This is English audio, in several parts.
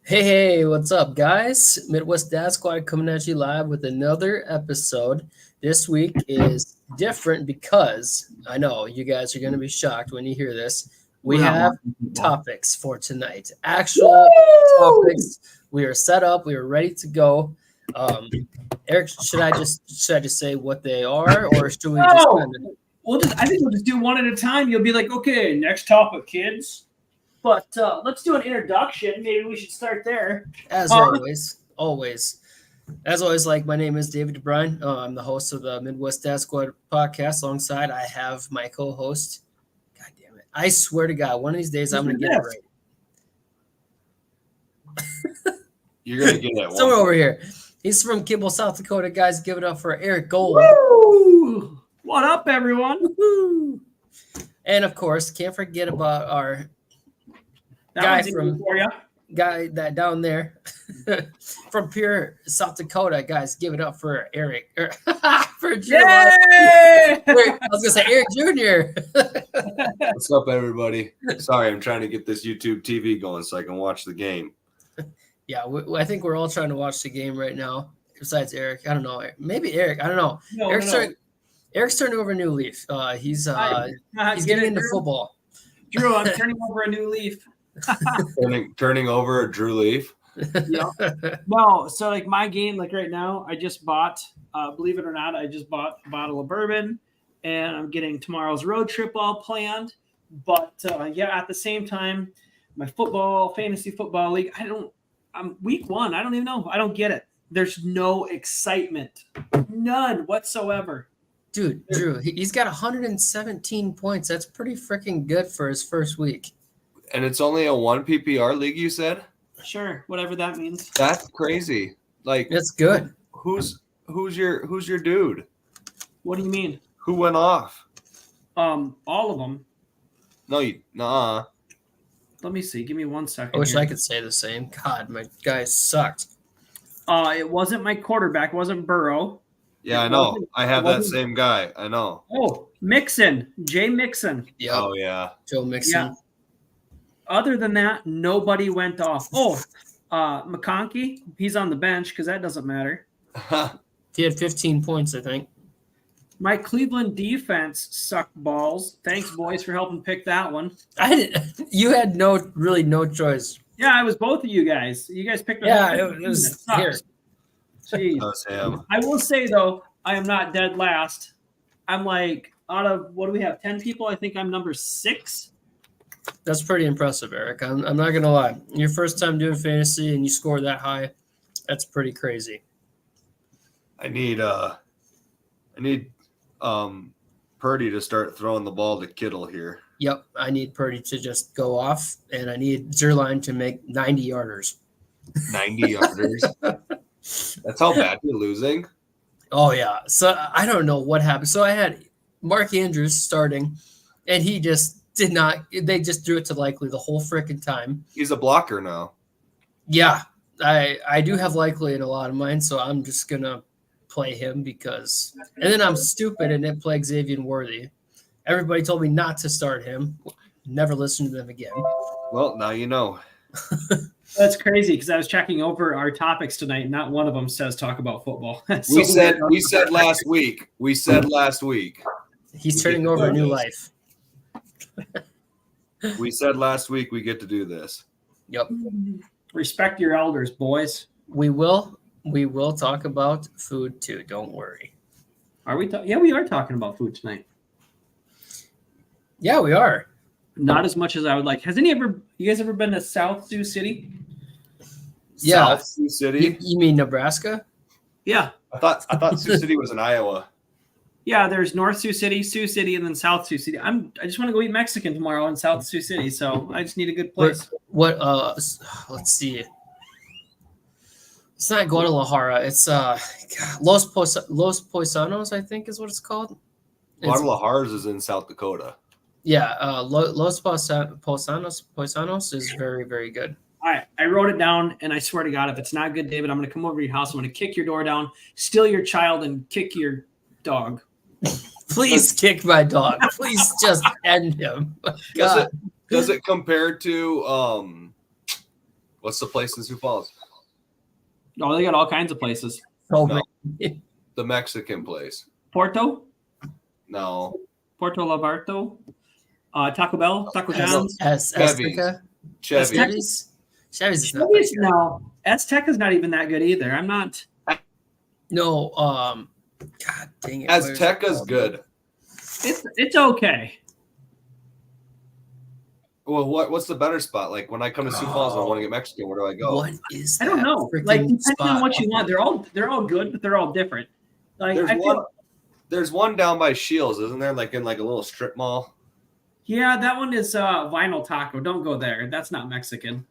Hey, what's up, guys? Midwest Dad Squad coming at you live with another episode. This week is different because I know you guys are going to be shocked when you hear this. We We're not have watching football. topics for tonight. Actual topics. We are set up. We are ready to go. Eric, should I just say what they are, or should we just No! kind of? I think we'll just do one at a time. You'll be like, okay, next topic, kids. But let's do an introduction. Maybe we should start there. As always. As always, my name is David DeBrine. I'm the host of the Midwest Dad Squad podcast. Alongside, I have my co-host. God damn it! I swear to God, one of these days I'm going to get it right. You're going to get that one. Someone over here. He's from Kimball, South Dakota. Guys, give it up for Eric Gold. Woo! What up, everyone? Woo-hoo. And of course, can't forget about our guy that down there from Pure, South Dakota. Guys, give it up for Eric. For Drew. I was gonna say Eric Jr. What's up, everybody? Sorry, I'm trying to get this YouTube TV going so I can watch the game. Yeah, I think we're all trying to watch the game right now. Besides Eric, I don't know. Maybe Eric. I don't know. Eric's turning over a new leaf. He's getting into football. Drew, I'm turning over a new leaf. turning over a Drew leaf. Yeah. No, so my game, right now, I just bought, believe it or not, I just bought a bottle of bourbon, and I'm getting tomorrow's road trip all planned. But at the same time, my fantasy football league, I'm week 1. I don't even know. I don't get it. There's no excitement, none whatsoever. Dude, Drew, he's got 117 points. That's pretty freaking good for his first week. And it's only a 1 PPR league, you said? Sure, whatever that means. That's crazy. That's good. Who's your dude? What do you mean? Who went off? All of them. Nah. Let me see. Give me 1 second. I wish I could say the same. God, my guy sucked. It wasn't my quarterback. It wasn't Burrow. Yeah, I know. I have that same guy. I know. Oh, Mixon. Jay Mixon. Yep. Oh, yeah. Joe Mixon. Yeah. Other than that, nobody went off. Oh, McConkey, he's on the bench because that doesn't matter. He had 15 points, I think. My Cleveland defense sucked balls. Thanks, boys, for helping pick that one. You had no choice. Yeah, it was both of you guys. You guys picked. Yeah, it was here. Jeez. That was him. I will say though, I am not dead last. I'm out of what do we have? 10 people. I think I'm number 6. That's pretty impressive, Eric. I'm not gonna lie. Your first time doing fantasy and you score that high, that's pretty crazy. I need Purdy to start throwing the ball to Kittle here. Yep, I need Purdy to just go off, and I need Zerline to make 90 yarders. 90 yarders. That's how bad you're losing. Oh yeah. So I don't know what happened. So I had Mark Andrews starting, and he just did not. They just threw it to Likely the whole freaking time. He's a blocker now. Yeah, I do have Likely in a lot of mine, so I'm just gonna play him because. And then I'm stupid and didn't play Xavier Worthy. Everybody told me not to start him. Never listened to them again. Well, now you know. That's crazy because I was checking over our topics tonight. Not one of them says talk about football. We said last week. He's turning over a new life. We said last week we get to do this. Yep. Respect your elders, boys. We will talk about food too. Don't worry. Are we? Yeah, we are talking about food tonight. Yeah, we are. Not as much as I would like. You guys ever been to South Sioux City? Yeah. South Sioux City? You mean Nebraska? Yeah. I thought Sioux City was in Iowa. Yeah, there's North Sioux City, and then South Sioux City. I just want to go eat Mexican tomorrow in South Sioux City, so I just need a good place. Let's see. It's not Guadalajara. It's Los Poisanos, I think is what it's called. Guadalajara is in South Dakota. Yeah, Los Poisanos is very, very good. All right, I wrote it down, and I swear to God, if it's not good, David, I'm going to come over to your house. I'm going to kick your door down, steal your child, and kick your dog. Please kick my dog. Please just end him. Does it compare to What's the place in Sioux Falls? Oh, they got all kinds of places. No, the Mexican place. Porto No. Taco Bell, Taco John's. Azteca. Chevy's. Chevy's is not that good. No, Azteca's not even that good either. I'm not. No, God dang it. Azteca's good. It's okay. Well, what's the better spot? Like when I come to Sioux Falls and I want to get Mexican, where do I go? What is that? I don't know. Like depending spot? on what you want, they're all good, but they're all different. Like There's one down by Shields, isn't there? Like in like a little strip mall. Yeah, that one is Vinyl Taco. Don't go there. That's not Mexican.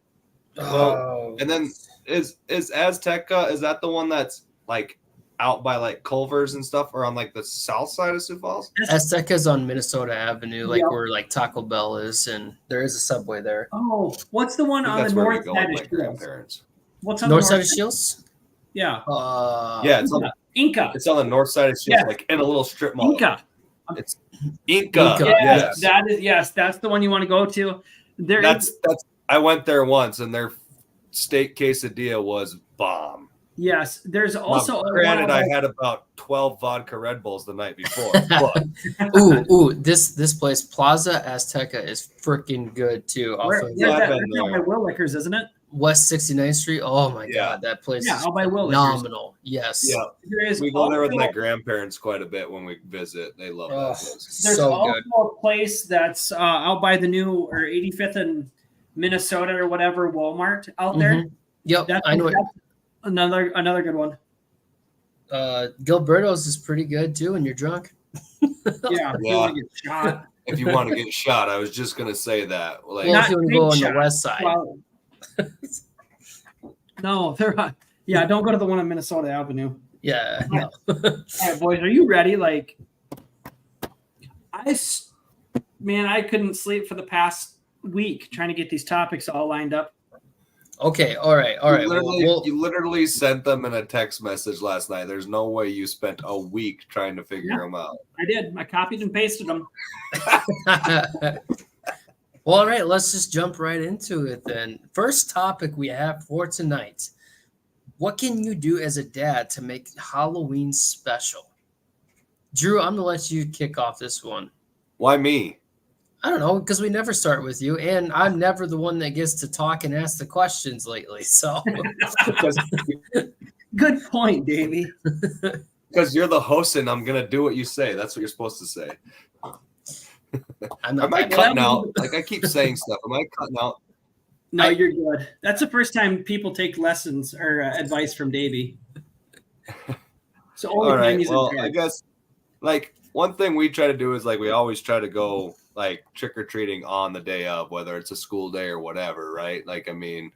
Well, and then is Azteca, is that the one that's like out by like Culver's and stuff, or on like the south side of Sioux Falls? Azteca's on Minnesota Avenue, like where like Taco Bell is, and there is a Subway there. Oh, what's the one on the north side of Shields? What's on north the side of Shields? Yeah. Yeah, it's on Inca. It's on the north side of Shields, like in a little strip mall. Inca. It's Inca. Yes. That's the one you want to go to. That's I went there once, and their steak quesadilla was bomb. Yes, there's also. Granted, I had about 12 vodka Red Bulls the night before. ooh, this place, Plaza Azteca, is freaking good too. That's by Will Liquors, isn't it? West 69th Street. Oh my God, that place is by Will phenomenal. Yes. Yeah, we go there with my grandparents quite a bit when we visit. They love that place. There's also a place that's out by the new or 85th and Minnesota or whatever Walmart out there. Yep, I know it. Another good one. Gilberto's is pretty good too when you're drunk. Yeah. If you want to get shot, I was just gonna say that. Like, well, if you want to go on the west side. Well, no, they're not. Yeah, don't go to the one on Minnesota Avenue. Yeah. No. All right, boys, are you ready? Like, I couldn't sleep for the past week trying to get these topics all lined up. Okay, all right. You literally sent them in a text message last night. There's no way you spent a week trying to figure them out. I did. I copied and pasted them. Well, all right, let's just jump right into it then. First topic we have for tonight. What can you do as a dad to make Halloween special? Drew, I'm going to let you kick off this one. Why me? I don't know, because we never start with you, and I'm never the one that gets to talk and ask the questions lately. So, good point, Davey. Because you're the host, and I'm gonna do what you say. That's what you're supposed to say. Am I cutting out? Like I keep saying stuff. Am I cutting out? No, you're good. That's the first time people take lessons or advice from Davey. So only all right. Well, I guess like one thing we try to do is like we always try to go like trick-or-treating on the day of, whether it's a school day or whatever, right? Like, I mean,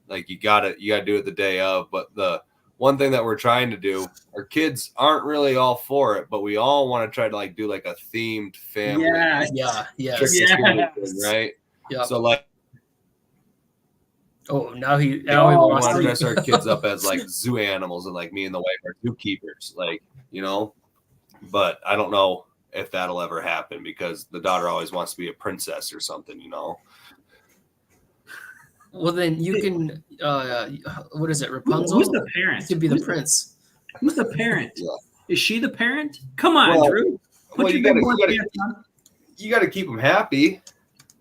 like you gotta do it the day of. But the one thing that we're trying to do, our kids aren't really all for it, but we all want to try to like do like a themed family. Right? Yeah. So like, now we want to dress our kids up as like zoo animals, and like me and the wife are zookeepers, like, you know. But I don't know if that'll ever happen because the daughter always wants to be a princess or something, you know. Well, then you can. What is it, Rapunzel? Who's the parent? You could be the prince. Who's the parent? Yeah. Is she the parent? Come on, Drew. You got to keep them happy.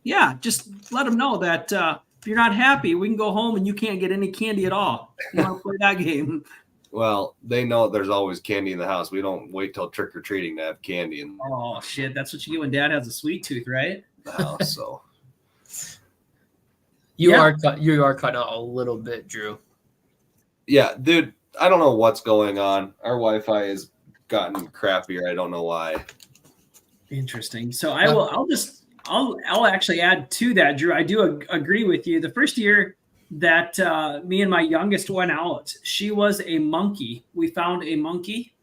Yeah, just let them know that if you're not happy, we can go home and you can't get any candy at all. You want to play that game? Well, they know there's always candy in the house. We don't wait till trick-or-treating to have candy in. Oh shit, that's what you get when Dad has a sweet tooth, right? The house, so. You are cutting out a little bit, Drew. Yeah, dude, I don't know what's going on. Our Wi-Fi has gotten crappier. I don't know why. Interesting. So I'll actually add to that, Drew. I do agree with you. The first year that me and my youngest went out, she was a monkey. We found a monkey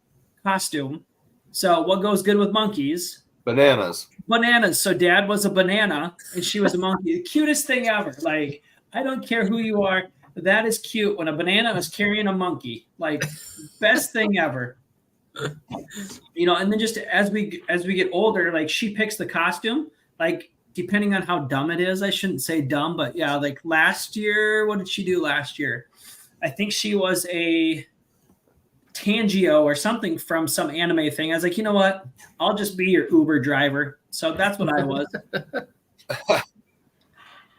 costume. So what goes good with monkeys? Bananas. So Dad was a banana and she was a monkey. The cutest thing ever. Like, I don't care who you are. That is cute when a banana is carrying a monkey. Like, best thing ever. You know, and then just as we get older, like she picks the costume. Like depending on how dumb it is, I shouldn't say dumb, but yeah, like last year, what did she do last year? I think she was a Tangio or something from some anime thing. I was like, you know what? I'll just be your Uber driver. So that's what I was.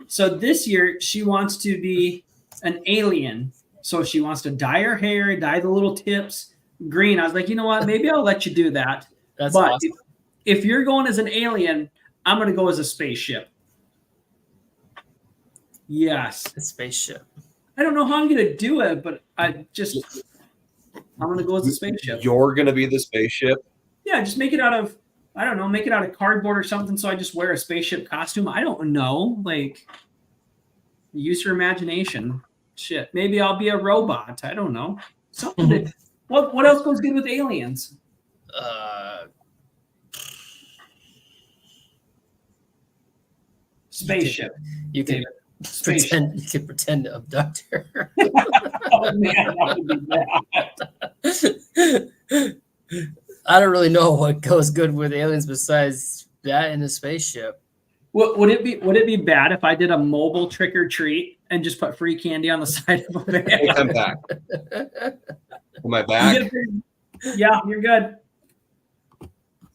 So this year she wants to be an alien. So she wants to dye her hair, dye the little tips green. I was like, you know what? Maybe I'll let you do that. That's but awesome. if you're going as an alien, I'm going to go as a spaceship. Yes. A spaceship. I don't know how I'm going to do it, but I'm going to go as a spaceship. You're going to be the spaceship? Yeah, just make it out of, I don't know, make it out of cardboard or something so I just wear a spaceship costume. I don't know. Like, use your imagination. Shit. Maybe I'll be a robot. I don't know. Something that, what else goes good with aliens? Spaceship. You can pretend to abduct her. Oh man, that would be bad. I don't really know what goes good with aliens besides that in a spaceship. Would it be bad if I did a mobile trick or treat and just put free candy on the side of my Hey, I'm back. Am I back? Yeah, you're good.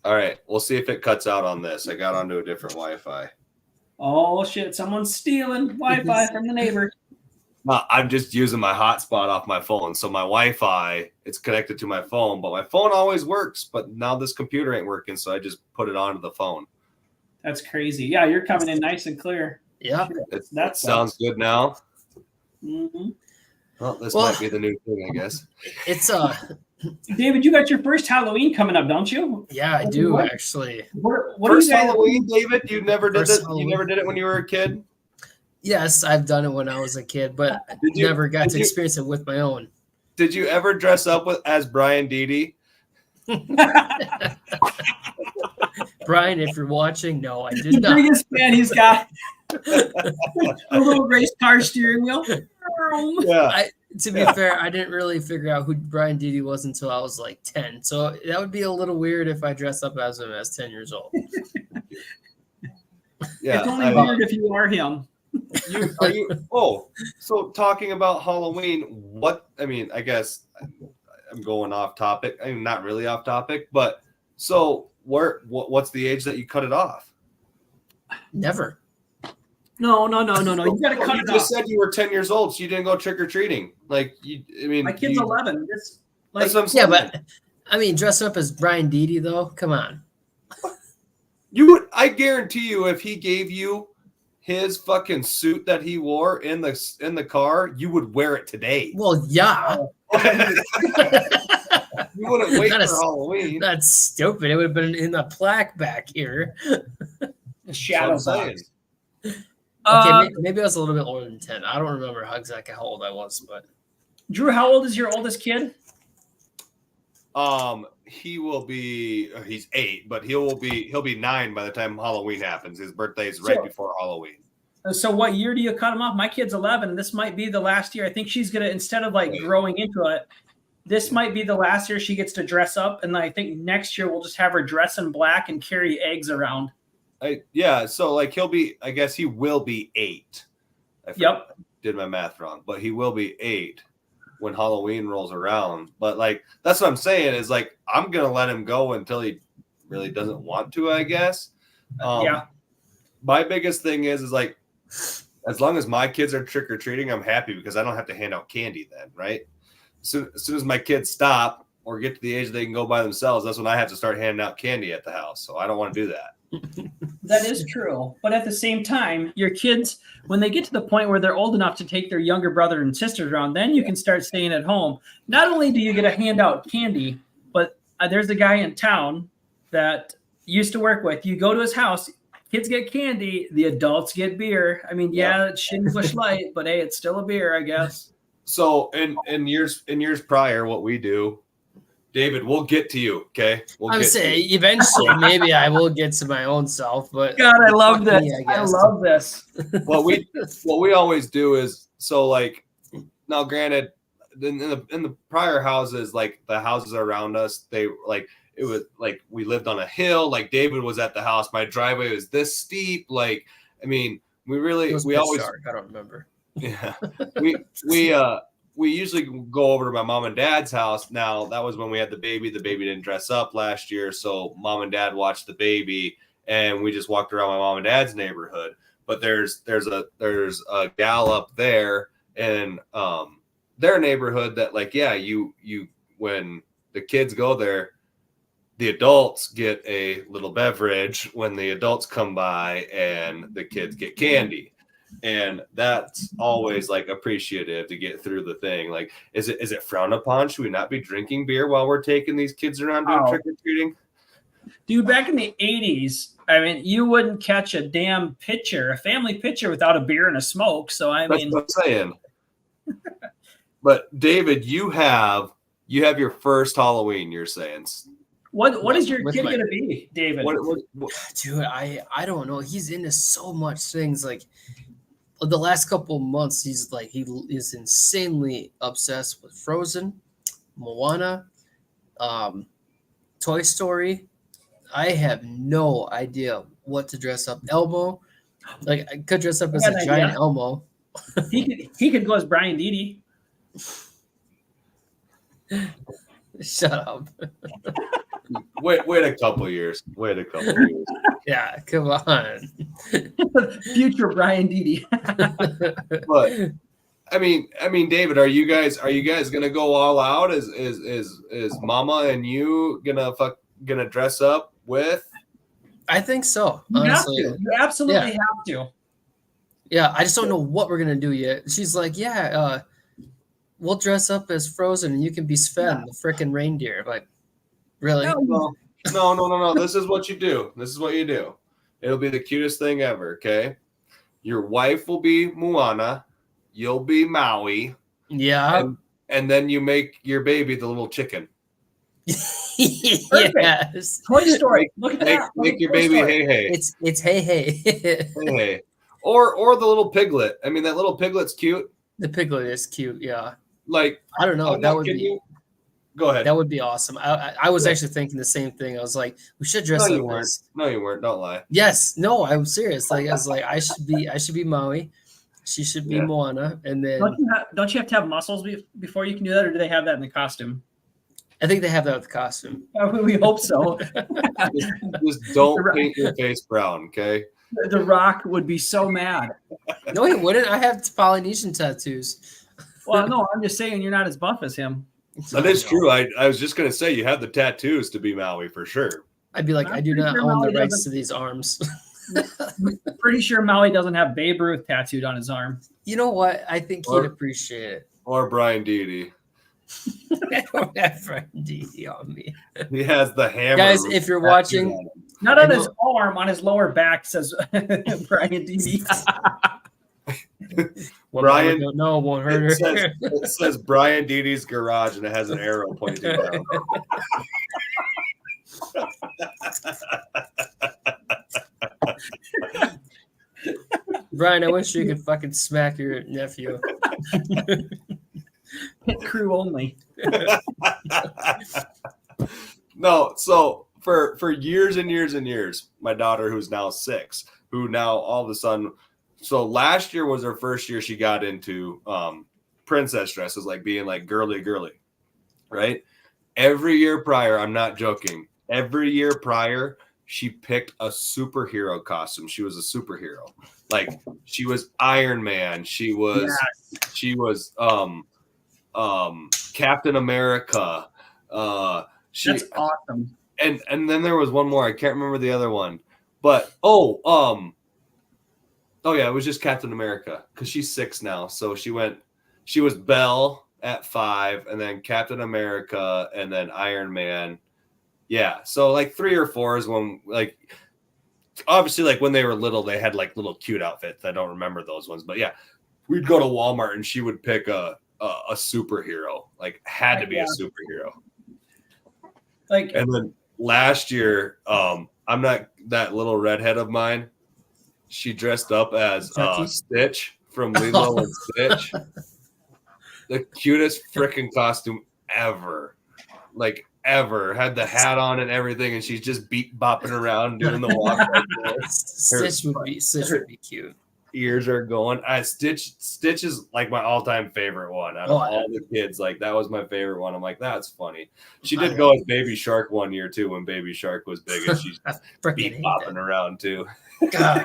All right, we'll see if it cuts out on this. I got onto a different Wi-Fi. Oh shit! Someone's stealing Wi-Fi from the neighbor. No, I'm just using my hotspot off my phone. So my Wi-Fi, it's connected to my phone, but my phone always works. But now this computer ain't working, so I just put it onto the phone. That's crazy. Yeah, you're coming in nice and clear. Yeah, that sounds good now. Mm-hmm. Well, this might be the new thing, I guess. It's David, you got your first Halloween coming up, don't you? Yeah, I do actually. What first Halloween, David? You never did it. You never did it when you were a kid. Yes, I've done it when I was a kid, but never got to experience it with my own. Did you ever dress up as Brian Dede? Brian, if you're watching, no, I did not. The biggest fan he's got. A little race car steering wheel. Yeah. To be fair, I didn't really figure out who Brian Dede was until I was like 10. So that would be a little weird if I dressed up as him as 10 years old. Yeah, it's only weird if you are him. So talking about Halloween, I guess I'm going off topic. I mean, not really off topic, but so what's the age that you cut it off? Never. No. You got to cut it off. You just said you were 10 years old, so you didn't go trick or treating. Like, my kid's 11. That's what I'm saying. Yeah, but dressing up as Brian Dede though, come on. I guarantee you, if he gave you his fucking suit that he wore in the car, you would wear it today. Well, yeah. You wouldn't wait for Halloween. That's stupid. It would have been in the plaque back here. The shadow box. Okay, maybe I was a little bit older than 10. I don't remember exactly how old I was, but Drew, how old is your oldest kid? He's 8, but he'll be 9 by the time Halloween happens. His birthday is right before Halloween. So what year do you cut him off? My kid's 11. This might be the last year. I think she's going to, instead of like growing into it, this might be the last year she gets to dress up. And I think next year we'll just have her dress in black and carry eggs around. So like he will be 8. I did my math wrong, but he will be 8 when Halloween rolls around. But like, that's what I'm saying is like, I'm going to let him go until he really doesn't want to, I guess. My biggest thing is like, as long as my kids are trick-or-treating, I'm happy because I don't have to hand out candy then, right? So as soon as my kids stop or get to the age they can go by themselves, that's when I have to start handing out candy at the house. So I don't want to do that. That is true. But at the same time, your kids, when they get to the point where they're old enough to take their younger brother and sisters around, then you can start staying at home. Not only do you get to hand out candy, but there's a guy in town that used to work with. You go to his house, kids get candy, the adults get beer. I mean, it's shitty Busch Light, but hey, it's still a beer, I guess. So in years prior, what we do, David, we'll get to you, okay? I'm saying eventually, maybe I will get to my own self, but God, I love this. I love this. What we always do is, so like, now granted, in the prior houses, like the houses around us, they like like we lived on a hill. Like David was at the house. My driveway was this steep. Like, I mean, we always, shark. I don't remember. Yeah, we usually go over to my mom and dad's house. Now that was when we had the baby. The baby didn't dress up last year, so mom and dad watched the baby, and we just walked around my mom and dad's neighborhood. But there's a gal up there in their neighborhood that, like, yeah, you when the kids go there, the adults get a little beverage when the adults come by, and the kids get candy. And that's always like appreciative to get through the thing. Like, is it frowned upon? Should we not be drinking beer while we're taking these kids around doing trick or treating? Dude, back in the 80s, I mean, you wouldn't catch a damn pitcher, a family pitcher, without a beer and a smoke. So that's what I'm saying. But David, you have your first Halloween. You're saying. What is your kid gonna be, David? Dude, I don't know. He's into so much things. Like, the last couple of months, he is insanely obsessed with Frozen, Moana, Toy Story. I have no idea what to dress up. Elmo, like, I could dress up as a giant Elmo. He could go as Brian Dede. Shut up. Wait a couple years. Yeah, come on. Future Brian Dede. But I mean, David, are you guys gonna go all out? Is Mama and you gonna dress up with? I think so. You honestly. have to. You absolutely have to. Yeah, I just don't know what we're gonna do yet. She's like, we'll dress up as Frozen and you can be Sven, the freaking reindeer. Like, really? No. This is what you do. It'll be the cutest thing ever, okay? Your wife will be Moana. You'll be Maui. Yeah. And then you make your baby the little chicken. Yes. Toy Story. Look at that. Make your baby hey. It's hey. Hey. Or the little piglet. I mean, that little piglet's cute. The piglet is cute, yeah. Like, I don't know. That would be. You? Go ahead. That would be awesome. I was actually thinking the same thing. I was like, we should dress up as. No, you weren't. Don't lie. Yes. No, I'm serious. Like, I was like, I should be Maui. She should be Moana, and then. Don't you have to have muscles before you can do that, or do they have that in the costume? I think they have that with the costume. We hope so. just don't paint your face brown, okay? The Rock would be so mad. No, he wouldn't. I have Polynesian tattoos. Well, no, I'm just saying you're not as buff as him. That is true. I was just going to say you have the tattoos to be Maui for sure. I'd be like, I do not own the rights to these arms. Pretty sure Maui doesn't have Babe Ruth tattooed on his arm. You know what? I think he'd appreciate it. Or Brian Dede. I don't have Brian Dede on me. He has the hammer. Guys, if you're watching. Not on his arm, on his lower back, says Brian Dede. Brian, no, it won't hurt her. It says Brian Dede's garage, and it has an arrow pointing down. Brian, I wish you could fucking smack your nephew. Pit crew only. No, so for years and years and years, my daughter, who's now 6, who now all of a sudden. So last year was her first year she got into princess dresses, like being like girly, right? Every year prior, I'm not joking, every year prior, she picked a superhero costume. She was a superhero. Like, she was Iron Man. She was Captain America. That's awesome. And then there was one more. I can't remember the other one. But oh yeah, it was just Captain America because she's 6 now. So she was Belle at 5, and then Captain America, and then Iron Man. Yeah, so like 3 or 4 is when, like, obviously, like when they were little, they had like little cute outfits. I don't remember those ones, but yeah, we'd go to Walmart and she would pick a superhero, like had to be a superhero. Like, and then last year, I'm not that little redhead of mine. She dressed up as Stitch from Lilo and Stitch. The cutest freaking costume ever. Like, ever. Had the hat on and everything, and she's just bopping around doing the walk. Stitch would be cute. Ears are going. Stitch is like my all-time favorite one out of all the kids. Like that was my favorite one. I'm like, that's funny. She did go as Baby Shark one year too when Baby Shark was big, and she's bopping around too. God,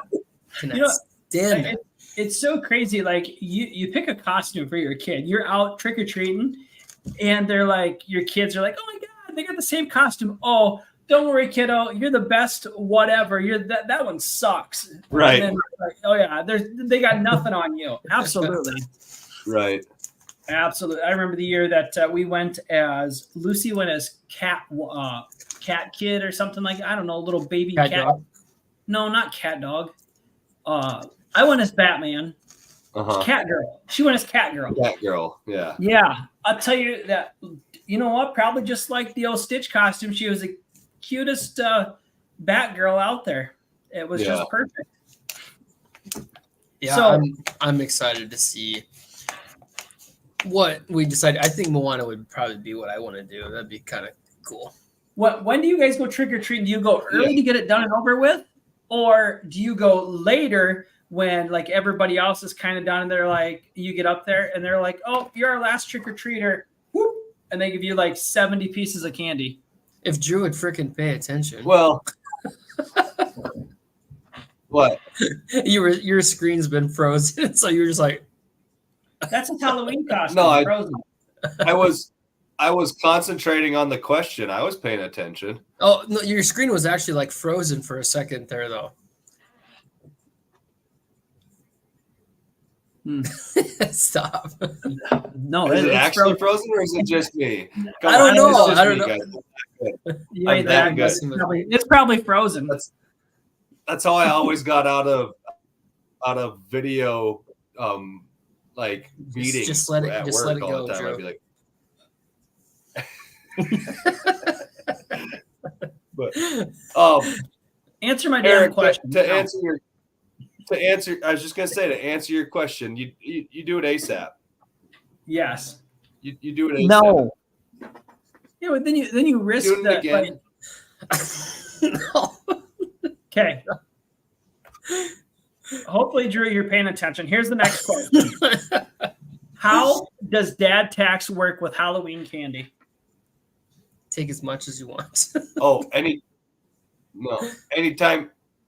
stand it. It's so crazy. Like you pick a costume for your kid. You're out trick or treating, and they're like, your kids are like, oh my God, they got the same costume. Oh, don't worry, kiddo. You're the best. Whatever. That one sucks. Right. And then, like, oh yeah, they got nothing on you. Absolutely. Right. Absolutely. I remember the year that we went as Lucy went as cat kid or something like I don't know, little baby cat. Dog? No, not cat dog. I went as Batman. Cat girl. She went as cat girl. Cat girl. Yeah. Yeah. I'll tell you that. You know what? Probably just like the old Stitch costume. She was the cutest Batgirl out there. It was just perfect. Yeah, so, I'm excited to see what we decide. I think Moana would probably be what I want to do. That'd be kind of cool. When do you guys go trick or treating? Do you go early to get it done and over with, or do you go later when like everybody else is kind of done and they're like, you get up there and they're like, oh, you're our last trick or treater, whoop, and they give you like 70 pieces of candy? If Drew would freaking pay attention. Well, what? Your screen's been frozen, so you're just like. That's a Halloween costume. No, frozen. I was concentrating on the question. I was paying attention. Oh no, your screen was actually like frozen for a second there, though. Stop. No, is it actually frozen or is it just me? I don't know. I don't know. It's probably frozen. That's how I always got out of video like meetings. Just let it go, the time. Joe. I'd be like but answer my damn question. To answer, I was just gonna say, to answer your question, you do it ASAP. Yes. You do it ASAP. No. Yeah, but then you risk do it again. No. Okay. Hopefully, Drew, you're paying attention. Here's the next question. How does dad tax work with Halloween candy? Take as much as you want.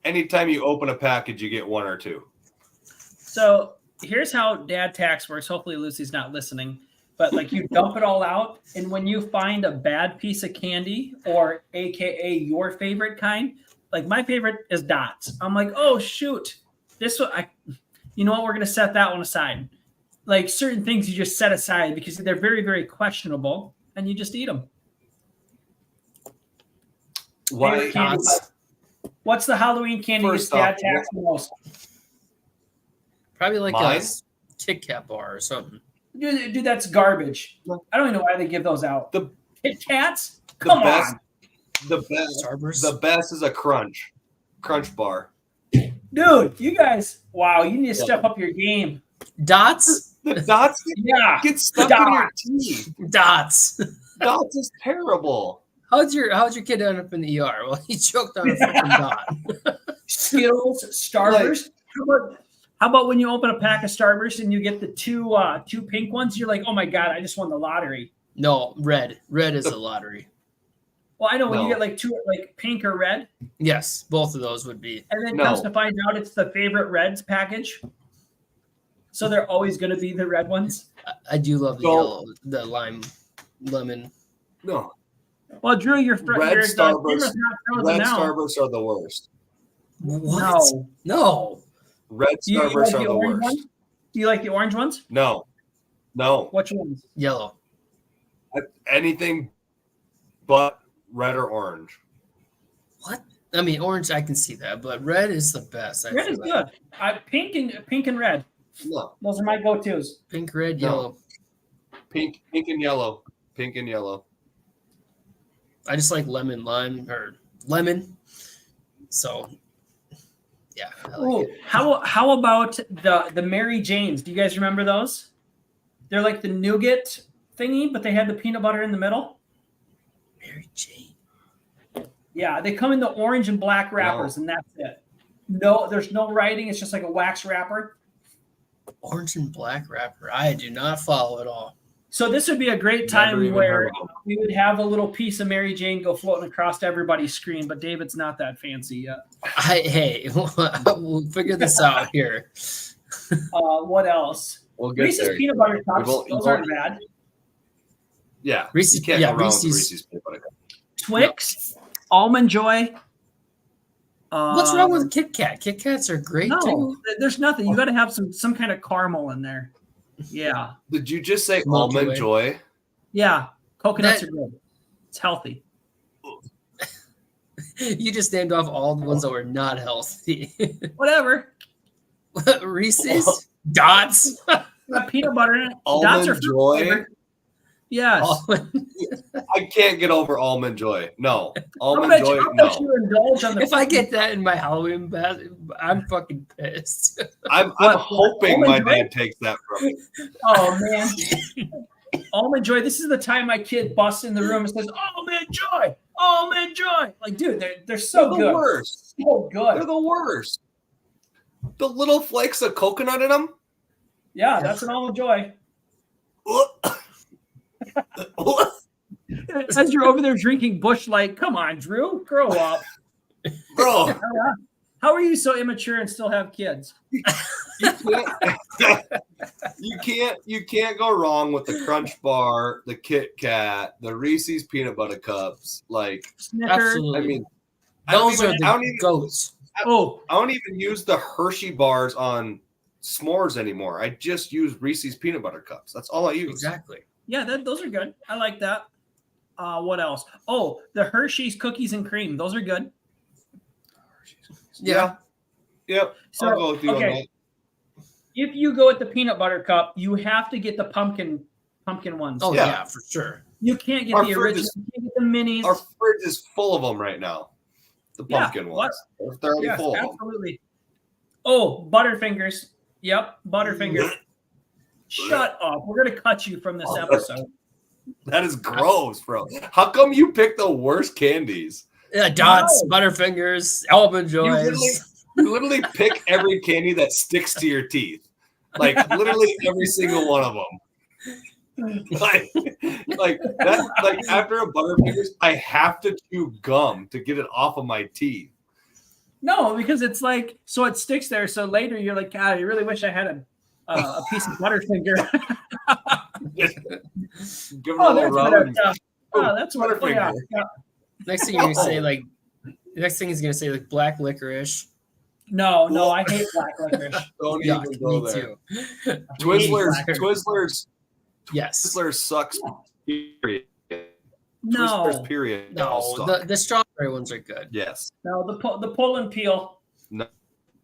Anytime you open a package, you get one or two. So here's how dad tax works. Hopefully Lucy's not listening, but like you dump it all out. And when you find a bad piece of candy or AKA your favorite kind, like my favorite is dots. I'm like, oh shoot, this one, you know what? We're going to set that one aside. Like certain things you just set aside because they're very, very questionable and you just eat them. Why? What's the Halloween candy that dad tax the most? Probably like a Kit Kat bar or something. Dude, that's garbage. I don't even know why they give those out. The Kit Kats? Come on. The best is a Crunch bar. Dude, you guys, wow, you need to step up your game. Dots? The dots get stuck in your teeth. Dots. Dots is terrible. How'd your kid end up in the ER? Well, he choked on a freaking dot. Skittles, Starburst. How about when you open a pack of Starburst and you get the two pink ones? You're like, oh my God, I just won the lottery. No, red. Red is a lottery. Well, I know when you get like two, like pink or red. Yes, both of those would be. And then comes to find out it's the favorite Reds package. So they're always going to be the red ones. I do love the yellow, the lime, lemon. No. Well, Drew, red Starburst are the worst. What? No. Red Starburst are the worst. Ones? Do you like the orange ones? No. Which ones? Yellow. Anything but red or orange. What? I mean, orange, I can see that, but red is the best. Red is good. Pink and red. No. Those are my go-tos. Pink, red, yellow. Pink and yellow. Pink and yellow. I just like lemon. So, yeah. I like it. How about the Mary Janes? Do you guys remember those? They're like the nougat thingy, but they had the peanut butter in the middle. Mary Jane. Yeah, they come in the orange and black wrappers, and that's it. No, there's no writing. It's just like a wax wrapper. Orange and black wrapper. I do not follow at all. So this would be a great time where we would have a little piece of Mary Jane go floating across everybody's screen, but David's not that fancy yet. Hey, we'll figure this out here. What else? We'll get Reese's there. peanut butter cups. Those aren't bad. Yeah. Reese's, can't go wrong with Reese's peanut butter cups. Twix, Almond Joy. What's wrong with Kit Kat? Kit Kats are great too. There's nothing. You got to have some kind of caramel in there. Yeah. Did you just say Milky Almond Way. Joy? Yeah. Coconuts are good. It's healthy. You just named off all the ones that were not healthy. Whatever. Reese's, Dots, Got peanut butter in it. Almond Joy. Yes. I can't get over Almond Joy. No. Almond I'll bet Joy, you no. indulge on the If I get that in my Halloween basket, I'm fucking pissed. I'm hoping my dad takes that from me. Oh man. Almond Joy. This is the time my kid busts in the room and says, Almond Joy, Almond Joy. Like, dude, they're so They're good. the worst. So good. They're the worst. The little flakes of coconut in them. Yeah, that's an Almond Joy. As you're over there drinking Busch Light, come on, Drew, grow up. Bro. How are you so immature and still have kids? You can't go wrong with the Crunch Bar, the Kit Kat, the Reese's peanut butter cups. Like, Snickers. Absolutely. I mean, Those are the goats. I don't even use the Hershey bars on s'mores anymore. I just use Reese's peanut butter cups. That's all I use. Exactly. Yeah, those are good. I like that. What else? Oh, the Hershey's cookies and cream. Those are good. Yeah. Yep. So, I'll go with you on that. If you go with the peanut butter cup, you have to get the pumpkin ones. Oh yeah, for sure. You can't get the original. You can't get the minis. Our fridge is full of them right now. The pumpkin ones. They're already full of them. Absolutely. Oh, Butterfingers. Yep, Butterfingers. Shut up. We're going to cut you from this episode. That is gross, bro. How come you pick the worst candies? Yeah, Dots, Butterfingers, Almond Joys. You literally pick every candy that sticks to your teeth. Like literally every single one of them. Like that. Like after a Butterfingers, I have to chew gum to get it off of my teeth. No, because it's like so it sticks there. So later you're like, God, I really wish I had a piece of Butterfinger. Give it a little rub. That's what. Butterfinger. Yeah. Next thing you're gonna say like, the next thing he's gonna say like black licorice. No, I hate black licorice. Don't Yuck, even go me there. too. Twizzlers. Yes. Twizzlers sucks. Period. No. Twizzlers. Period. No, the strawberry ones are good. Yes. No, the pull and peel. No.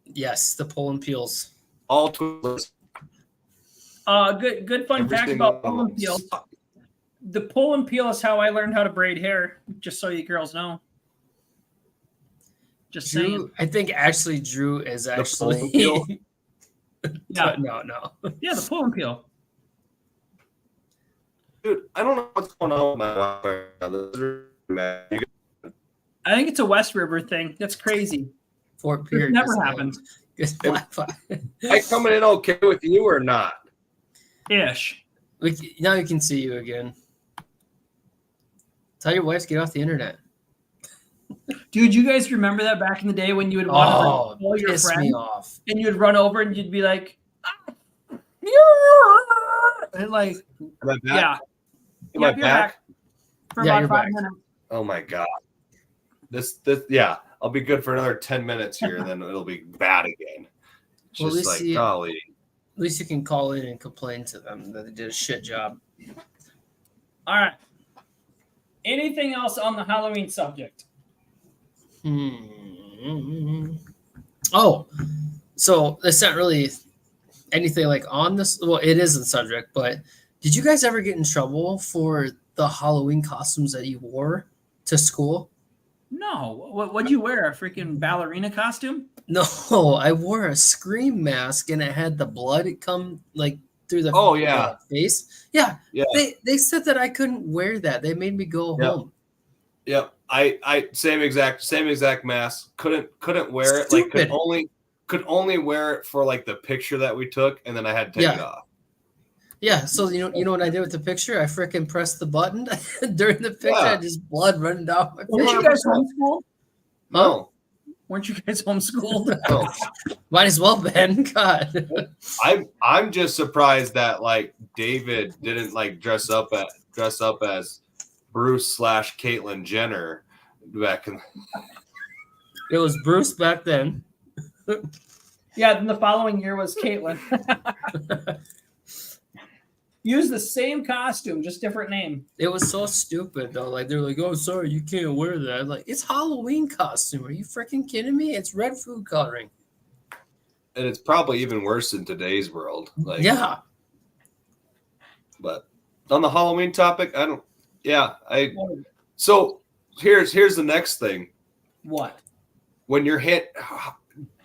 Yes, the pull and peels. All Twizzlers. Good fun fact about pull and peel. The pull and peel is how I learned how to braid hair. Just so you girls know. Just Drew, saying. I think actually Drew is actually Yeah. No. Yeah, the pull and peel. Dude, I don't know what's going on with my Wi-Fi. I think it's a West River thing. That's crazy. Fort Pierce. It never happened. Good Wi-Fi. I coming in okay with you or not? Ish. Now you can see you again. Tell your wife to get off the internet. Dude, you guys remember that back in the day when you would want to call your piss friend me off. and you'd run over and you'd be like, and like, Am I back? yeah. Am I Yep, you're back? For Yeah, about you're 5 back. minutes. Oh my god. This yeah. I'll be good for another 10 minutes here, and then it'll be bad again. Well, at Just least like golly. At least you can call in and complain to them that they did a shit job. All right. Anything else on the Halloween subject? Oh, so it's not really anything like on this. Well, it is the subject, but did you guys ever get in trouble for the Halloween costumes that you wore to school? No. What'd you wear? A freaking ballerina costume? No, I wore a Scream mask and it had the blood come like through the face. Yeah. Yeah. They said that I couldn't wear that. They made me go home. Yep. I same exact mask. Couldn't wear it. Like could only wear it for like the picture that we took, and then I had to take it off. Yeah, so you know what I did with the picture? I freaking pressed the button during the picture. Yeah. And just blood running down my face. Weren't you guys homeschooled? No. Weren't you guys homeschooled? No. Might as well, Ben. God. I'm just surprised that like David didn't like dress up as Bruce / Caitlyn Jenner back in. It was Bruce back then. Yeah, then the following year was Caitlyn. Use the same costume, just different name. It was so stupid though. Like they're like, "Oh, sorry, you can't wear that." I'm like, it's Halloween costume. Are you freaking kidding me? It's red food coloring. And it's probably even worse in today's world. Like, yeah. But on the Halloween topic, So here's the next thing. What? When you're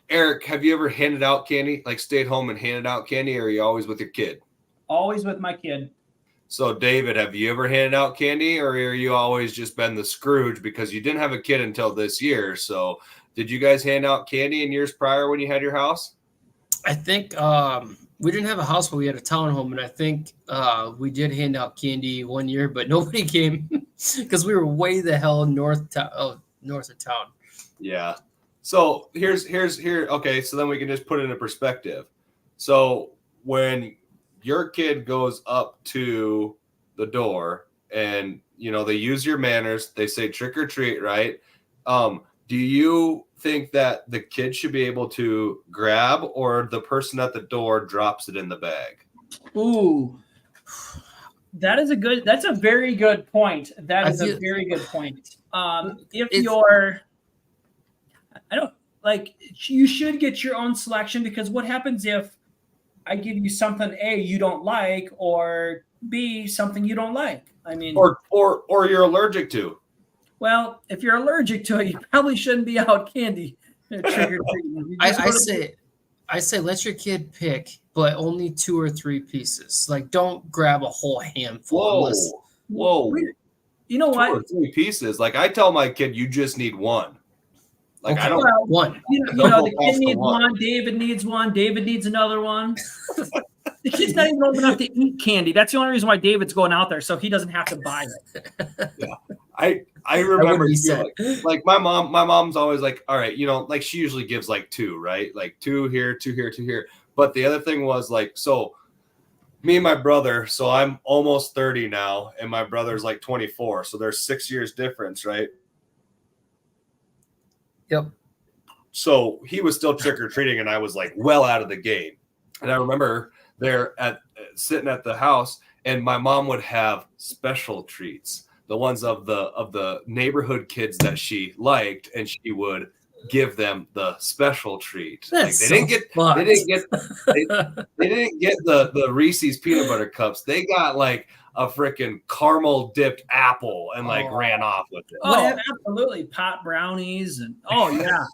Eric, have you ever handed out candy? Like stayed home and handed out candy, or are you always with your kid? Always with my kid. So David, have you ever handed out candy, or are you always just been the Scrooge because you didn't have a kid until this year? So did you guys hand out candy in years prior when you had your house? I think we didn't have a house, but we had a townhome, and I think we did hand out candy one year, but nobody came because we were way the hell north of town. Yeah. So here. Okay, so then we can just put it into perspective. So when your kid goes up to the door and they use your manners, they say trick or treat, right? Do you think that the kid should be able to grab, or the person at the door drops it in the bag? Ooh, that's a very good point. That is a very good point. You should get your own selection, because what happens if I give you something A you don't like, or B something you don't like? I mean, or you're allergic to. Well, if you're allergic to it, you probably shouldn't be out candy trick-or-treating. I say let your kid pick, but only 2 or 3 pieces. Like, don't grab a whole handful. Whoa! You know what? 2 or 3 pieces. Like I tell my kid, you just need one. Like okay, I don't one. The kid needs one. David needs one. David needs another one. The kid's not even old enough to eat candy. That's the only reason why David's going out there, so he doesn't have to buy it. Yeah. I remember like my mom's always like, all right, like she usually gives like 2, right? Like 2 here, 2 here, 2 here. But the other thing was like, so me and my brother, so I'm almost 30 now, and my brother's like 24. So there's 6 years difference, right? Yep. So he was still trick-or-treating, and I was like well out of the game. And I remember there sitting at the house, and my mom would have special treats, the ones of the neighborhood kids that she liked, and she would give them the special treat. Like they didn't get the Reese's peanut butter cups. They got like a freaking caramel dipped apple and ran off with it. Oh, absolutely. Pot brownies and yeah.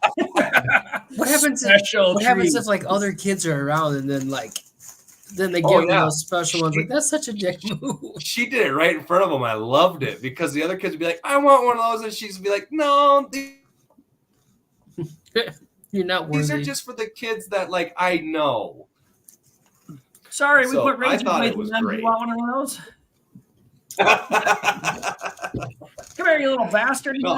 What happens if like other kids are around and then they give them those special ones? Like, that's such a dick move. She did it right in front of them. I loved it because the other kids would be like, I want one of those, and she'd be like, no, you're not worthy. These are just for the kids that I know. Sorry, we put I thought it was great. You want one of those? Come here, you little bastard! No,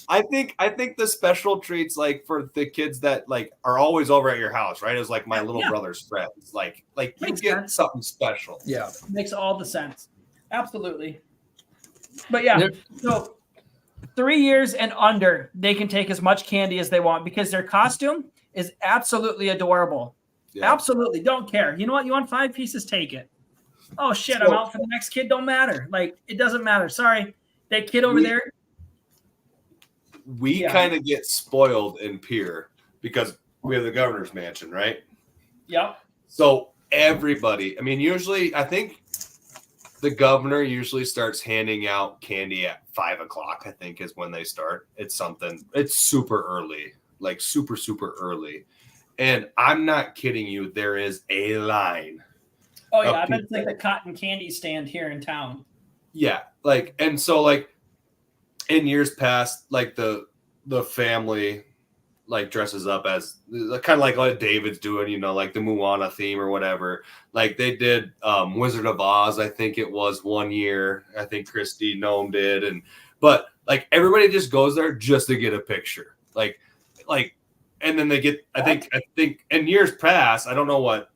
I think the special treats for the kids that are always over at your house, right? Is my little brother's friends. Like you get something special. Yeah, makes all the sense. Absolutely. But yeah, so 3 years and under, they can take as much candy as they want because their costume is absolutely adorable. Yeah. Absolutely, don't care. You know what? You want 5 pieces? Take it. Oh shit, I'm out for the next kid. Don't matter. It doesn't matter. Sorry, that kid over there. We kind of get spoiled in Pierre because we have the governor's mansion, right? Yep. So everybody, usually, I think the governor usually starts handing out candy at 5 o'clock, I think is when they start. It's super early, super, super early. And I'm not kidding you. There is a line. Oh, yeah. I bet it's like the cotton candy stand here in town. Yeah, like, and so like in years past, like the family like dresses up as kind of like what David's doing, you know, like the Moana theme or whatever. Like they did Wizard of Oz, I think it was one year. I think Christy Nome did, but like everybody just goes there just to get a picture. Like and then they get I think in years past, I don't know what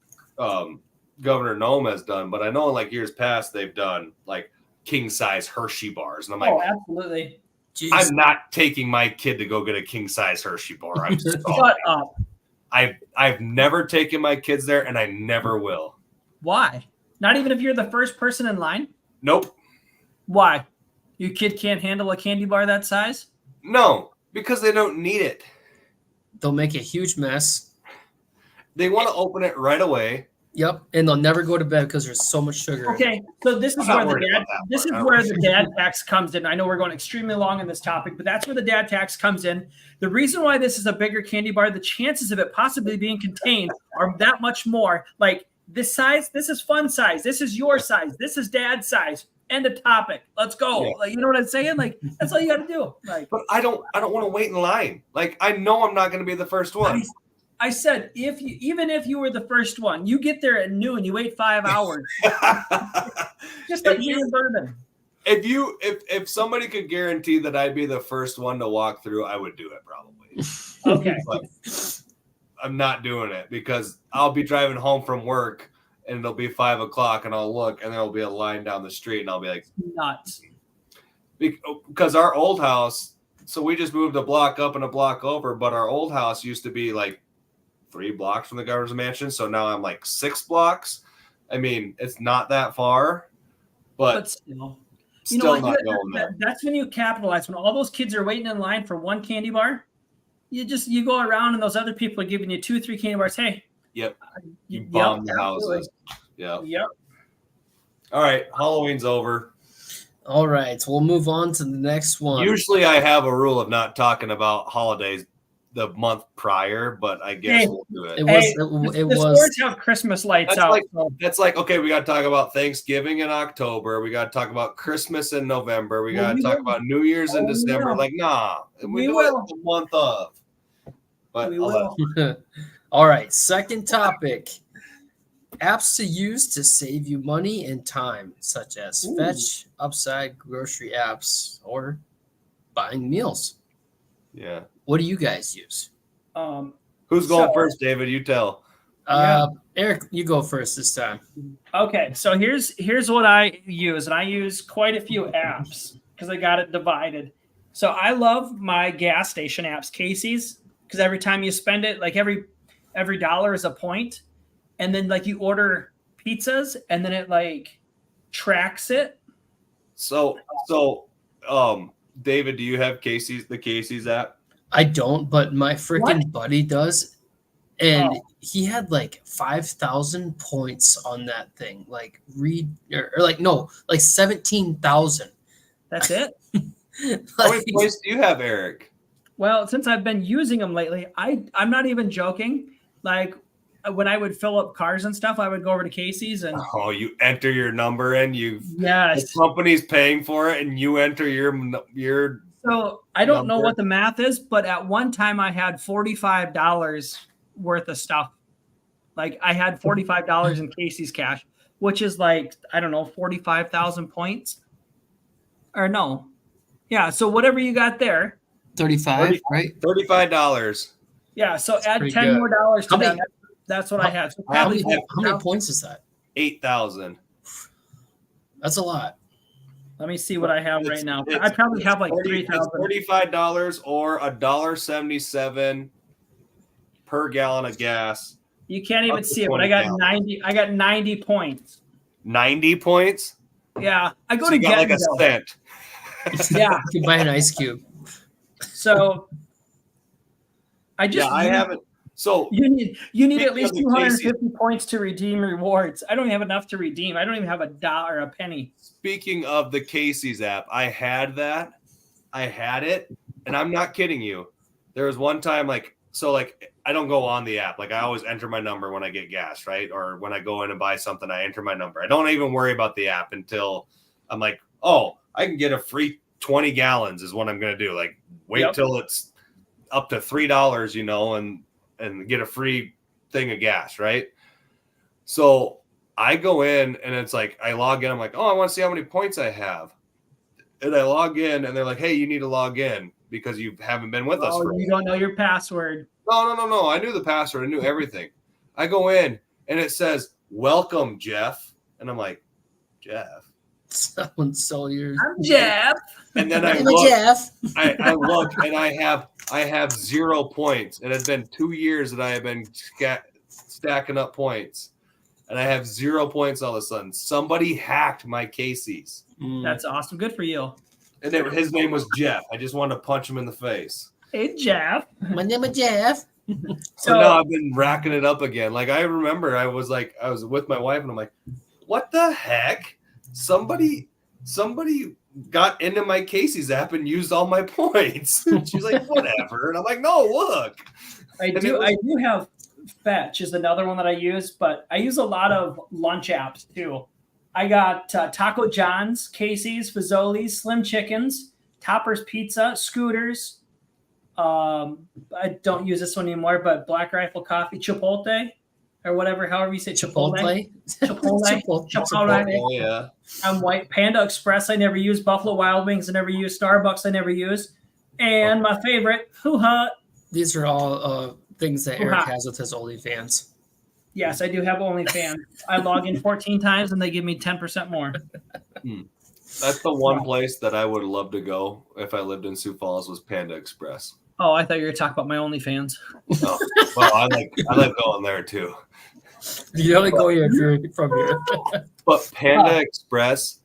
Governor Nome has done, but I know in like years past they've done like king size Hershey bars. And I'm like, absolutely. Jeez. I'm not taking my kid to go get a king size Hershey bar. I'm sorry. Shut up. I've never taken my kids there, and I never will. Why? Not even if you're the first person in line? Nope. Why? Your kid can't handle a candy bar that size? No, because they don't need it. They'll make a huge mess. They want to open it right away. Yep, and they'll never go to bed because there's so much sugar. Okay, so this is where the dad tax comes in. I know we're going extremely long on this topic, but that's where the dad tax comes in. The reason why this is a bigger candy bar, the chances of it possibly being contained are that much more. Like this size, this is fun size. This is your size. This is dad's size. End of topic. Let's go. Yeah. Like, you know what I'm saying? Like that's all you got to do. Like, but I don't want to wait in line. Like I know I'm not going to be the first one. I said, even if you were the first one, you get there at noon, you wait 5 hours. Just like you and bourbon. If somebody could guarantee that I'd be the first one to walk through, I would do it probably. Okay. But I'm not doing it because I'll be driving home from work and it'll be 5 o'clock and I'll look and there'll be a line down the street and I'll be like, nuts. Because our old house, so we just moved a block up and a block over, but our old house used to be like 3 blocks from the governor's mansion. So now I'm like 6 blocks. I mean, it's not that far, but still, not going there. That's when you capitalize. When all those kids are waiting in line for one candy bar, you go around and those other people are giving you 2 or 3 candy bars. Hey, yep, you bomb the houses. Yep. All right, Halloween's over. All right, we'll move on to the next one. Usually, I have a rule of not talking about holidays the month prior, but I guess we'll do it. It was. Stores have Christmas lights out. That's like okay. We got to talk about Thanksgiving in October. We got to talk about Christmas in November. We got to talk about New Year's in December. Like, nah, we do it the month of. But all right. Second topic: apps to use to save you money and time, such as Fetch, Upside, grocery apps, or buying meals. Yeah. What do you guys use? Who's going first, David? You tell. Eric, you go first this time. Okay, so here's what I use, and I use quite a few apps because I got it divided. So I love my gas station apps, Casey's, because every time you spend it, like every dollar is a point, and then like you order pizzas, and then it like tracks it. So, David, do you have the Casey's app? I don't, but my freaking buddy does. And he had like 5,000 points on that thing. Like 17,000. That's it? How many points do you have, Eric? Well, since I've been using them lately, I'm not even joking. Like when I would fill up cars and stuff, I would go over to Casey's and you enter your number in. Yes, the company's paying for it, and you enter your. So I don't know what the math is, but at one time I had $45 worth of stuff. Like I had $45 in Casey's cash, which is like, I don't know, 45,000 points or no. Yeah. So whatever you got there. 35, right? $35. Yeah. So add 10 more dollars to that. That's what I had. So how many points is that? 8,000. That's a lot. Let me see what I have right now. I probably have like 3,000. $45 or $1.77 per gallon of gas. You can't even see it, but I got 90. I got 90 points. 90 points? Yeah, I go so to you got like a cent. Yeah, you can buy an ice cube. So I haven't. So you need at least 250 points to redeem rewards. I don't even have enough to redeem. I don't even have $1 or a penny. Speaking of the Casey's app, I had it, and I'm not kidding you. There was one time I don't go on the app. Like I always enter my number when I get gas, right? Or when I go in and buy something, I enter my number. I don't even worry about the app until I'm like, oh, I can get a free 20 gallons is what I'm going to do. Like wait till it's up to $3, you know, and get a free thing of gas. Right. So I go in and it's like, I log in. I'm like, oh, I want to see how many points I have. And I log in and they're like, hey, you need to log in because you haven't been with us. Oh, you don't know your password. No. I knew the password. I knew everything. I go in and it says, welcome, Jeff. And I'm like, Jeff? Someone stole yours. I'm Jeff. And then I look and I have 0 points. And it's been 2 years that I have been stacking up points. And I have 0 points all of a sudden. Somebody hacked my Casey's. That's awesome. Good for you. And his name was Jeff. I just wanted to punch him in the face. Hey, Jeff. My name is Jeff. So now I've been racking it up again. Like I remember I was with my wife and I'm like, what the heck? Somebody got into my Casey's app and used all my points. She's like, whatever. And I'm like, no, look. I do have Fetch is another one that I use, but I use a lot of lunch apps too. I got Taco John's, Casey's, Fazoli's, Slim Chickens, Topper's Pizza, Scooters. I don't use this one anymore, but Black Rifle Coffee, Chipotle, or whatever, however you say Chipotle. Yeah. I'm White Panda Express. I never use Buffalo Wild Wings. I never use Starbucks. I never use. And my favorite, Hoo-Ha. These are all things that Eric has with his OnlyFans. Yes, I do have OnlyFans. I log in 14 times and they give me 10% more. That's the one place that I would love to go if I lived in Sioux Falls was Panda Express. Oh, I thought you were talking about my OnlyFans. Oh, well, I like going there too. You only go here from here. But Panda Express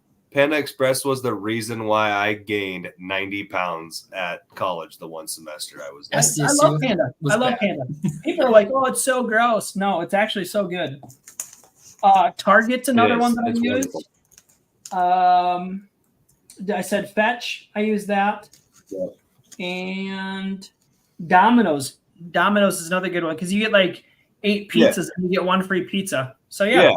was the reason why I gained 90 pounds at college the one semester I was there. I love Panda. Panda. People are like, oh, it's so gross. No, it's actually so good. Target's another one that I use. I said Fetch. I use that. Yep. And Domino's. Domino's is another good one because you get like 8 pizzas and you get 1 free pizza. So yeah.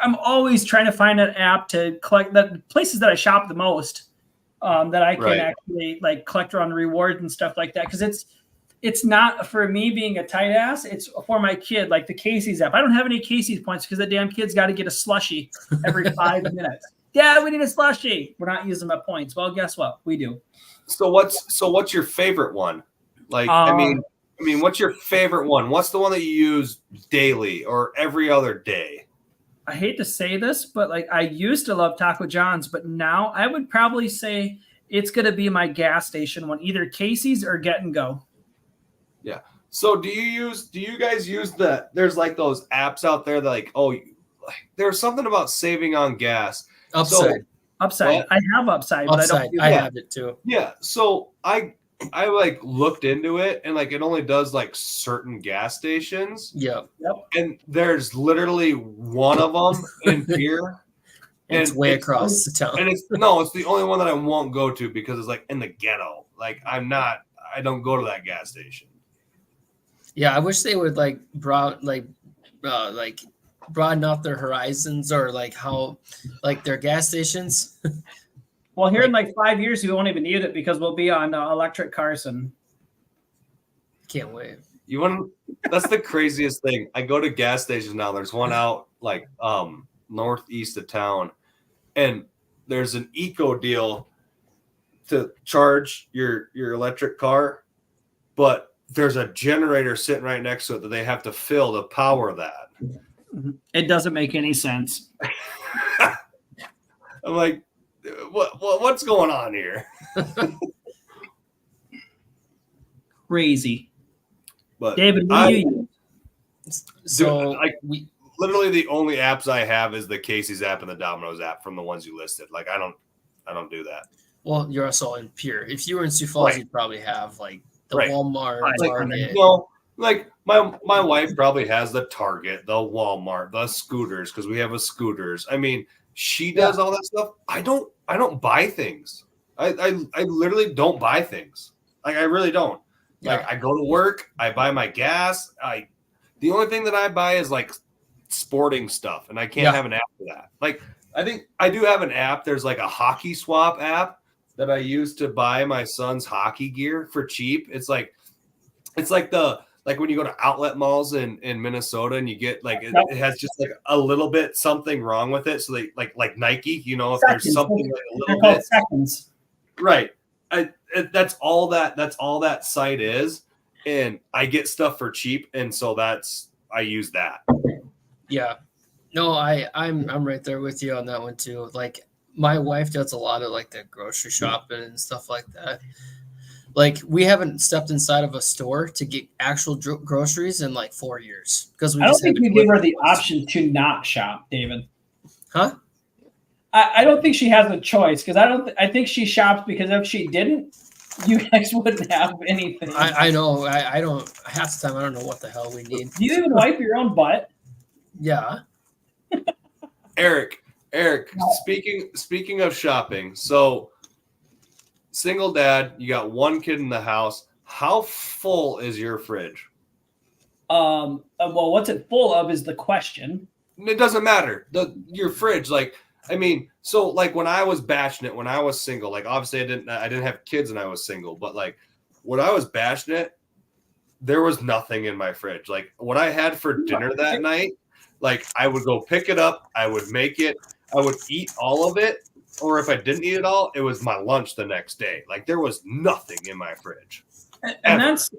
I'm always trying to find an app to collect the places that I shop the most that I can actually like collect on rewards and stuff like that. Because it's not for me being a tight ass. It's for my kid, like the Casey's app. I don't have any Casey's points because the damn kid's got to get a slushie every 5 minutes. Dad, we need a slushie. We're not using my points. Well, guess what? We do. So what's your favorite one? Like, I mean, what's your favorite one? What's the one that you use daily or every other day? I hate to say this, but like I used to love Taco John's, but now I would probably say it's going to be my gas station one, either Casey's or Get and Go. Yeah. So do you guys use there's like those apps out there that like, there's something about saving on gas. Upside. Upside. I have Upside, but I don't do I have it too. Yeah. So I like looked into it and like it only does like certain gas stations. Yep. And there's literally one of them in Pierre. And it's way across the town. And it's the only one that I won't go to because it's like in the ghetto. Like I don't go to that gas station. Yeah, I wish they would like broaden out their horizons or like how like their gas stations. Well, here in like 5 years, we won't even need it because we'll be on electric cars and. Can't wait. That's the craziest thing. I go to gas stations now. There's one out like northeast of town, and there's an eco deal to charge your electric car, but there's a generator sitting right next to it that they have to fill to power that. It doesn't make any sense. I'm like, what's going on here? Crazy. But David, what do you use? So literally the only apps I have is the Casey's app and the Domino's app from the ones you listed. Like I don't do that. Well, you're also in Pierre. If you were in Sioux Falls, you'd probably have like the Walmart, Target. Like my wife probably has the Target, the Walmart, the Scooters because we have a Scooters. I mean, she does all that stuff. I don't buy things. I literally don't buy things. Like I really don't. Like I go to work, I buy my gas. The only thing that I buy is like sporting stuff, and I can't have an app for that. Like I think I do have an app. There's like a hockey swap app that I use to buy my son's hockey gear for cheap. It's like when you go to outlet malls in Minnesota and you get like it has just like a little bit something wrong with it. So they like Nike, you know, if there's something like a little bit seconds. Right. That's all that site is, and I get stuff for cheap, and so I use that. Yeah. No, I'm right there with you on that one too. Like my wife does a lot of like the grocery shopping and stuff like that. Like we haven't stepped inside of a store to get actual groceries in like 4 years because I don't think you give her the option to not shop, David. Huh? I don't think she has a choice because I think she shops because if she didn't, you guys wouldn't have anything. I know. I don't half the time I don't know what the hell we need. Do you even wipe your own butt? Yeah. Eric, speaking of shopping, so single dad, you got one kid in the house. How full is your fridge? Well, what's it full of is the question. It doesn't matter. Your fridge, like, I mean, so like when I was batching it, when I was single, like obviously I didn't have kids when I was single, but like when I was batching it, there was nothing in my fridge. Like what I had for dinner that night, like I would go pick it up, I would make it, I would eat all of it, or if I didn't eat it all, it was my lunch the next day. Like there was nothing in my fridge. And that's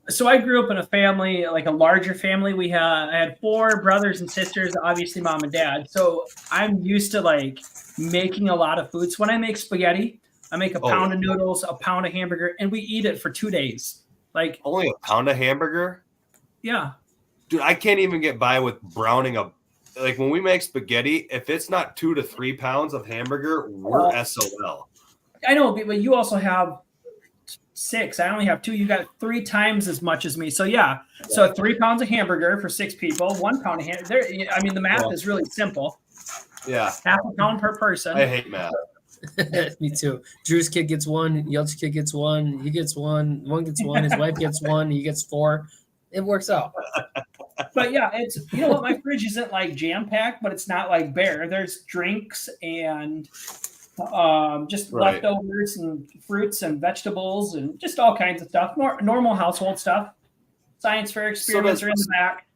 so I grew up in a family, like a larger family. I had 4 brothers and sisters, obviously mom and dad. So I'm used to like making a lot of food. So when I make spaghetti, I make a pound of noodles, a pound of hamburger, and we eat it for 2 days. Like only a pound of hamburger? Yeah. Dude, I can't even get by with browning like when we make spaghetti, if it's not 2 to 3 pounds of hamburger, we're SOL. I know, but you also have 6. I only have 2. You got 3 times as much as me. So yeah. So 3 pounds of hamburger for 6 people, 1 pound of hamburger. I mean, the math is really simple. Yeah. Half a pound per person. I hate math. Me too. Drew's kid gets 1. Yelt's kid gets 1. He gets 1. One gets 1. His wife gets 1. He gets 4. It works out. But yeah, it's you know what, my fridge isn't like jam packed, but it's not like bare. There's drinks and just leftovers and fruits and vegetables and just all kinds of stuff. Normal household stuff. Science fair experiments are in the back.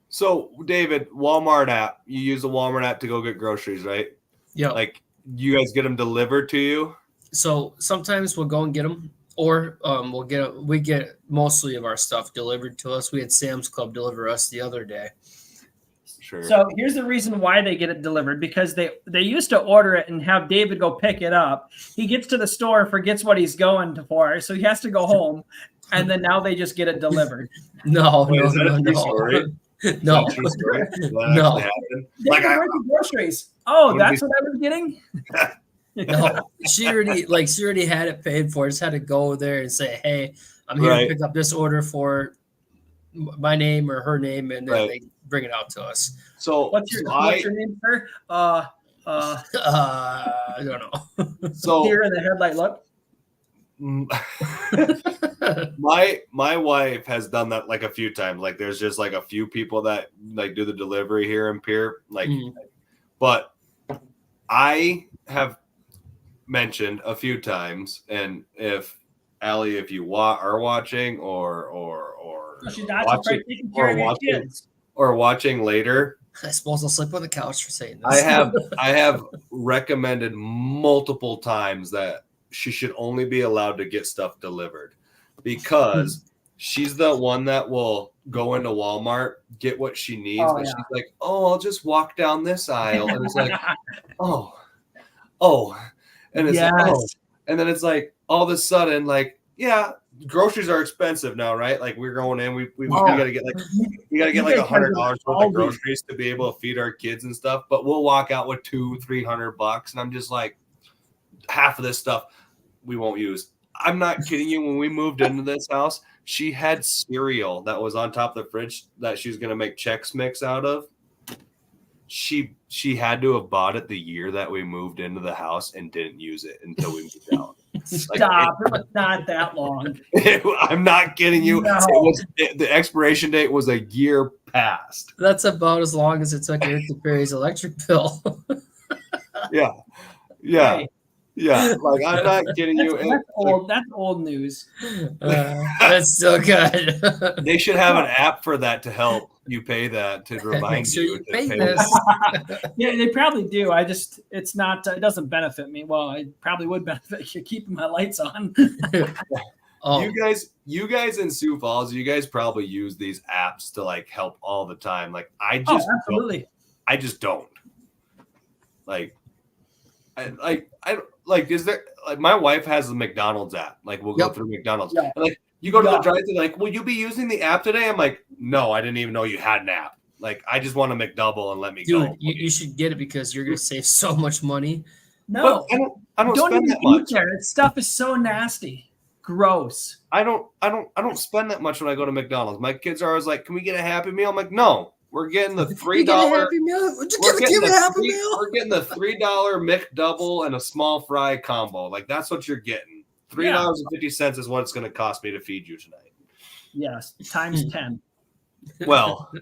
So David, Walmart app. You use the Walmart app to go get groceries, right? Yeah. Like you guys get them delivered to you? So sometimes we'll go and get them. Or we get mostly of our stuff delivered to us. We had Sam's Club deliver us the other day. Sure. So here's the reason why they get it delivered, because they used to order it and have David go pick it up. He gets to the store, forgets what he's going for, so he has to go home, and then now they just get it delivered. No. Story? No. No. Like groceries. Oh, that's what I was getting? No, she already had it paid for. Just had to go there and say, "Hey, I'm here to pick up this order for my name or her name," and then they bring it out to us. So what's your name, sir? I don't know. So here in the headlight look. my wife has done that like a few times. Like there's just like a few people that like do the delivery here in Pierre. Like, but I have mentioned a few times, and if Allie, if you are watching or watching later, I suppose I'll sleep on the couch for saying this. I have recommended multiple times that she should only be allowed to get stuff delivered because she's the one that will go into Walmart, get what she needs, but she's like, "Oh, I'll just walk down this aisle," and it's like, "Oh." And it's like, and then it's like all of a sudden, like, yeah, groceries are expensive now, right? Like we're going in, we gotta get like $100 worth of groceries to be able to feed our kids and stuff. But we'll walk out with $200-$300, and I'm just like, half of this stuff we won't use. I'm not kidding you. When we moved into this house, she had cereal that was on top of the fridge that she was gonna make Chex Mix out of. she had to have bought it the year that we moved into the house and didn't use it until we moved out. Stop! It was not that long. I'm not kidding you. No. The expiration date was a year past. That's about as long as it took Eric to pay his electric bill. Yeah. Hey, Like, I'm not kidding you. That's old news. That's still good. They should have an app for that to help you pay that, to remind sure you you to pay pay this. Yeah, they probably do. It's not. It doesn't benefit me. Well, it probably would benefit you keeping my lights on. Oh, You guys in Sioux Falls, you guys probably use these apps to like help all the time. Like I Oh, just absolutely. I just don't. Like, is there like my wife has the McDonald's app? Like we'll go through McDonald's. Yeah. And like you go to the drive-thru, like, will you be using the app today? I'm like, no, I didn't even know you had an app. Like, I just want a McDouble and let me dude, go. you should get it because you're gonna save so much money. No, But I don't don't spend even that much. eat there. That stuff is so nasty, gross. I don't spend that much when I go to McDonald's. My kids are always like, can we get a Happy Meal? I'm like, no, we're getting the $3. You get a Happy Meal? Give me a Happy Meal. We're getting the $3 McDouble and a small fry combo. Like that's what you're getting. $3.50 is what it's going to cost me to feed you tonight. Yes, times 10. Well,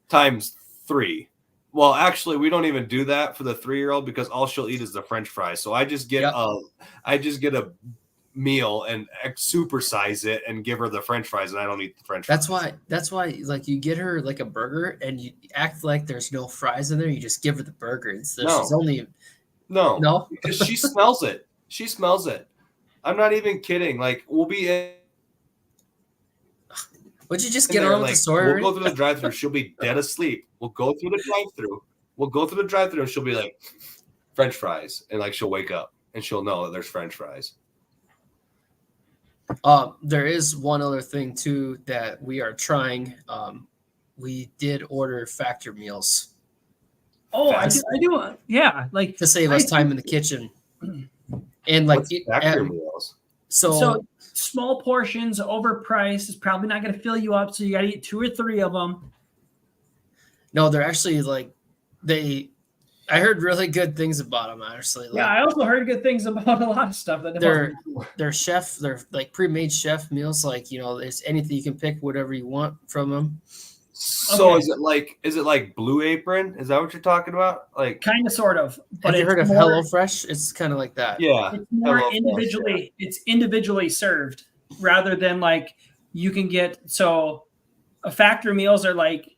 times 3. Well, actually, we don't even do that for the 3-year-old because all she'll eat is the French fries. So I just get a meal and supersize it and give her the French fries, and I don't eat the French fries. That's why like you get her like a burger and you act like there's no fries in there. You just give her the burger. She's only no because she smells it. She smells it. I'm not even kidding. Like we'll be in. Would you just get her on the store? We'll go through the drive-thru. She'll be dead asleep. We'll go through the drive-thru. And she'll be like, French fries, and like she'll wake up and she'll know that there's French fries. There is one other thing too that we are trying. We did order factor meals. Oh, I do. Yeah, like to save us time in the kitchen. And like factor meals. So small portions, overpriced. It's probably not going to fill you up, so you got to eat 2 or 3 of them. No, they're actually like I heard really good things about them. Honestly, yeah, I also heard good things about a lot of stuff that they're like pre-made chef meals. Like there's anything you can pick, whatever you want from them. So is it like Blue Apron? Is that what you're talking about? Like kind of, sort of. But have you heard of HelloFresh? It's kind of like that. Yeah, it's more individually. Yeah. It's individually served rather than like you can get. So, factory meals are like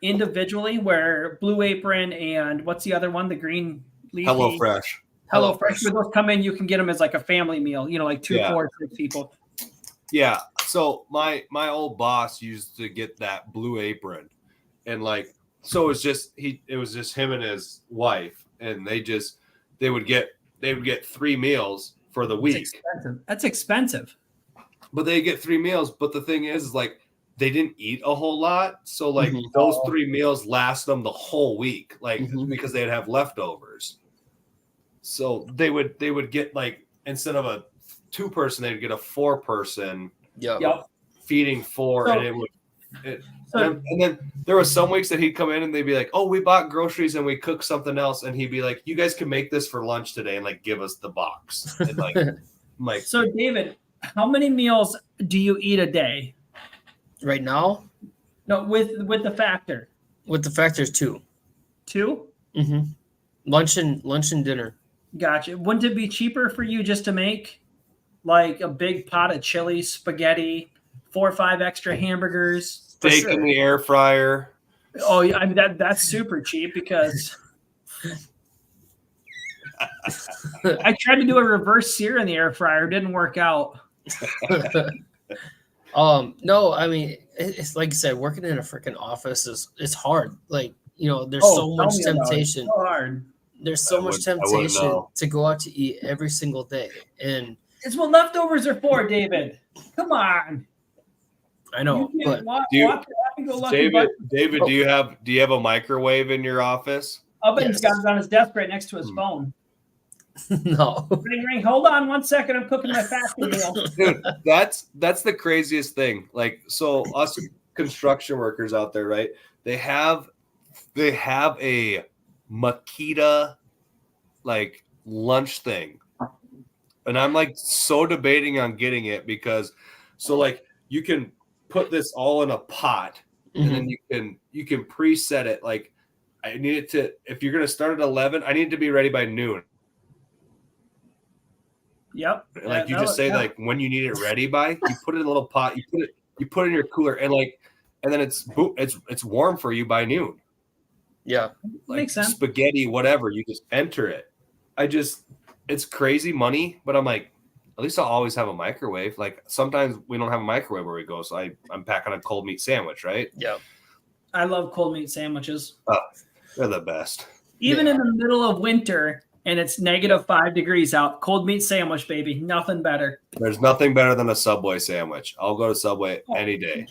individually, where Blue Apron and what's the other one? The green leafy HelloFresh. Where those come in, you can get them as like a family meal. Like 2, 4, 6 people. Yeah. So my old boss used to get that Blue Apron, and like so it was just him and his wife, and they would get 3 meals for the week. That's expensive. But they get 3 meals. But the thing is like they didn't eat a whole lot, so like those 3 meals last them the whole week, like because they'd have leftovers. So they would get like instead of a 2-person, they'd get a 4-person. Yep. Feeding 4, and and then there were some weeks that he'd come in and they'd be like, "Oh, we bought groceries and we cooked something else," and he'd be like, "You guys can make this for lunch today," and like give us the box. And like, I'm like, so David, how many meals do you eat a day? Right now? No, with the factor. With the factors 2. 2? Mm-hmm. Lunch and dinner. Gotcha. Wouldn't it be cheaper for you just to make like a big pot of chili, spaghetti, 4 or 5 extra hamburgers, steak in the air fryer? Oh, yeah, I mean that's super cheap because I tried to do a reverse sear in the air fryer, didn't work out. No, I mean it's like I said, working in a freaking office is hard. Like there's so much temptation. So hard. There's so much temptation to go out to eat every single day, and it's what leftovers are for, David. Come on. I know, but David, do you have a microwave in your office? He's got it on his desk right next to his phone. No. Ring. Hold on 1 second. I'm cooking my factory meal. Dude, that's the craziest thing. Like, so us construction workers out there, right? They have a Makita like lunch thing. And I'm like so debating on getting it because so like you can put this all in a pot and then you can preset it. Like I need it to, if you're going to start at 11, I need it to be ready by noon. Yep. Like you just say like when you need it ready by, you put it in a little pot, you put it in your cooler and then it's warm for you by noon. Yeah. Like Makes sense. Spaghetti, whatever, you just enter it. It's crazy money, but I'm like, at least I'll always have a microwave. Like sometimes we don't have a microwave where we go, so I'm packing a cold meat sandwich, right? Yeah. I love cold meat sandwiches. Oh, they're the best. Even in the middle of winter and it's -5 degrees out, cold meat sandwich, baby. Nothing better. There's nothing better than a Subway sandwich. I'll go to Subway any day.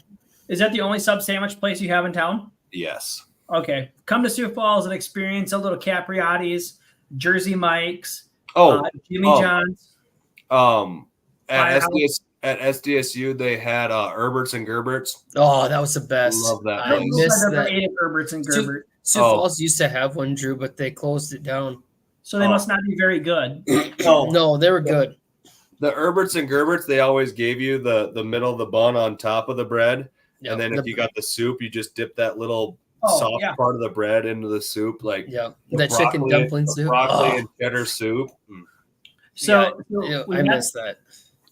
Is that the only sub sandwich place you have in town? Yes. Okay. Come to Sioux Falls and experience a little Capriotti's, Jersey Mike's, Jimmy John's. At SDSU they had Herbert's and Gerbert's. Oh, that was the best. Love that. I never ate at Herbert's and Gerbert. Sioux Falls used to have one, Drew, but they closed it down. So they must not be very good. No, they were good. The Herberts and Gerberts, they always gave you the middle of the bun on top of the bread. Yep. And then if you got the soup, you just dip that little soft part of the bread into the soup. Like that chicken dumpling soup. Broccoli and cheddar soup. So I missed that.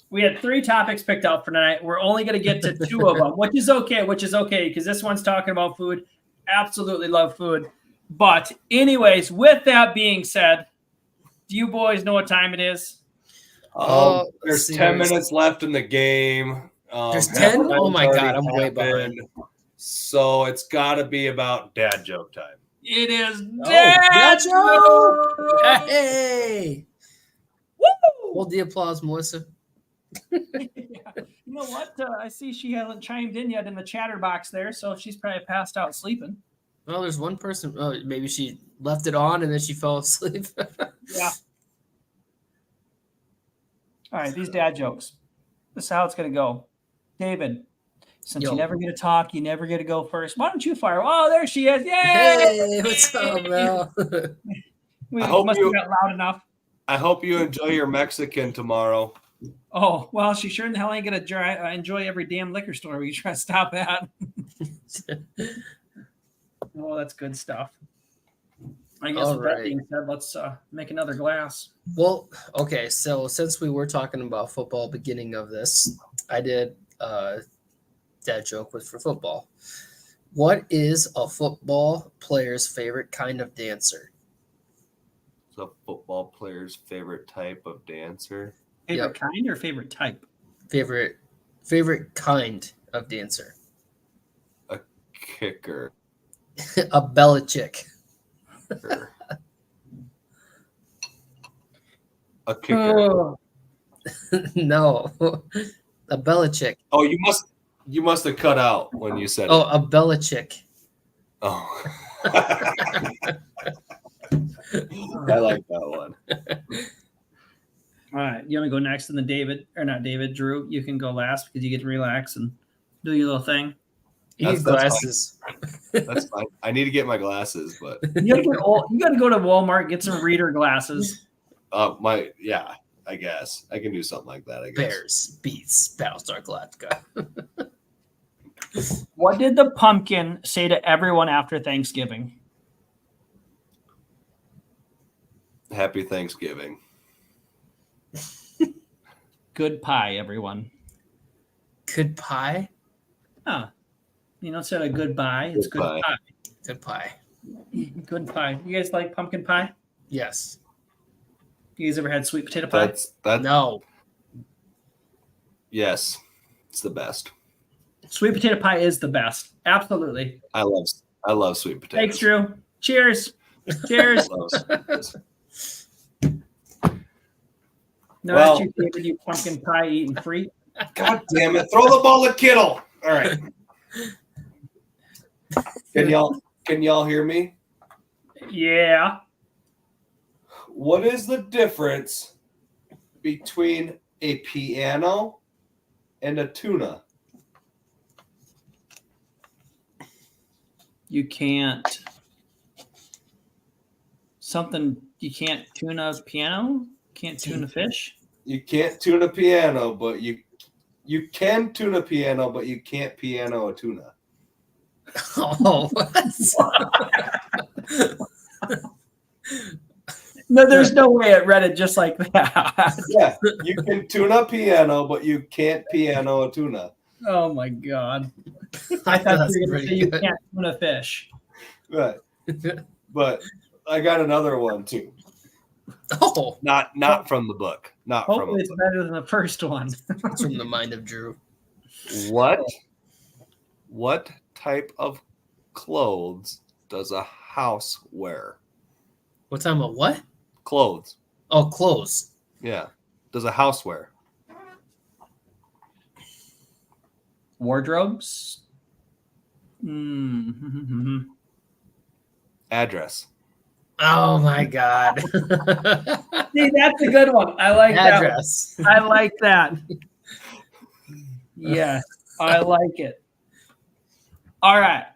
We had 3 topics picked out for tonight. We're only going to get to 2 of them, which is okay because this one's talking about food. Absolutely love food. But anyways, with that being said, do you boys know what time it is? There's 10 minutes left in the game. There's 10? Oh my God, I'm way behind. So it's got to be about dad joke time. It is dad joke! Hey! Woo! Hold the applause, Melissa. You know what? I see she hasn't chimed in yet in the chatter box there, so she's probably passed out sleeping. Well, there's one person. Oh, maybe she left it on and then she fell asleep. Yeah. All right, these dad jokes. This is how it's going to go. David, since you never get to talk, you never get to go first. Why don't you fire? Oh, there she is. Yay! Hey, what's up, Mel? We must have got loud enough. I hope you enjoy your Mexican tomorrow. Oh, well, she sure in the hell ain't going to enjoy every damn liquor store we try to stop at. Oh, that's good stuff. I guess that being said, let's make another glass. Well, okay. So since we were talking about football beginning of this, I did dad joke for football. What is a football player's favorite kind of dancer? It's a football player's favorite type of dancer. Favorite kind or favorite type? Favorite kind of dancer. A kicker. A Belichick. A kicker. No. A Belichick. Oh, you must have cut out when you said a Belichick. Oh. I like that one. All right. You want to go next and then Drew, you can go last because you get to relax and do your little thing. You need glasses. That's fine. I need to get my glasses, but you got to go to Walmart, get some reader glasses. I guess I can do something like that. I guess. Bears beats Battlestar Galactica. What did the pumpkin say to everyone after Thanksgiving? Happy Thanksgiving. Good pie, everyone. Good pie? Huh. Instead of goodbye, it's good pie. Good pie. Good pie. You guys like pumpkin pie? Yes. You guys ever had sweet potato pie? No. Yes. It's the best. Sweet potato pie is the best. Absolutely. I love sweet potatoes. Thanks, Drew. Cheers. Cheers. No, that's you, David, you pumpkin pie eating freak. God damn it. Throw the ball at Kittle. All right. Can y'all hear me? Yeah. What is the difference between a piano and a tuna? You can't. something you can't tune a piano, can't tune a fish. You can't tune a piano, but you can tune a piano, but you can't piano a tuna. Oh, what? No, there's no way it read it just like that. Yeah, you can tune a piano, but you can't piano a tuna. Oh my god! I thought you were going to say you can't tune a fish. Right, but I got another one too. Oh, Not from the book. Not hopefully from. It's better than the first one. it's from the mind of Drew. What type of clothes does a house wear? What time of what? Clothes. Oh, clothes. Yeah. Does a house wear? Wardrobes. Mm-hmm. Address. Oh my God. See, that's a good one. I like Address. that. I like that. Yes, I like it. All right.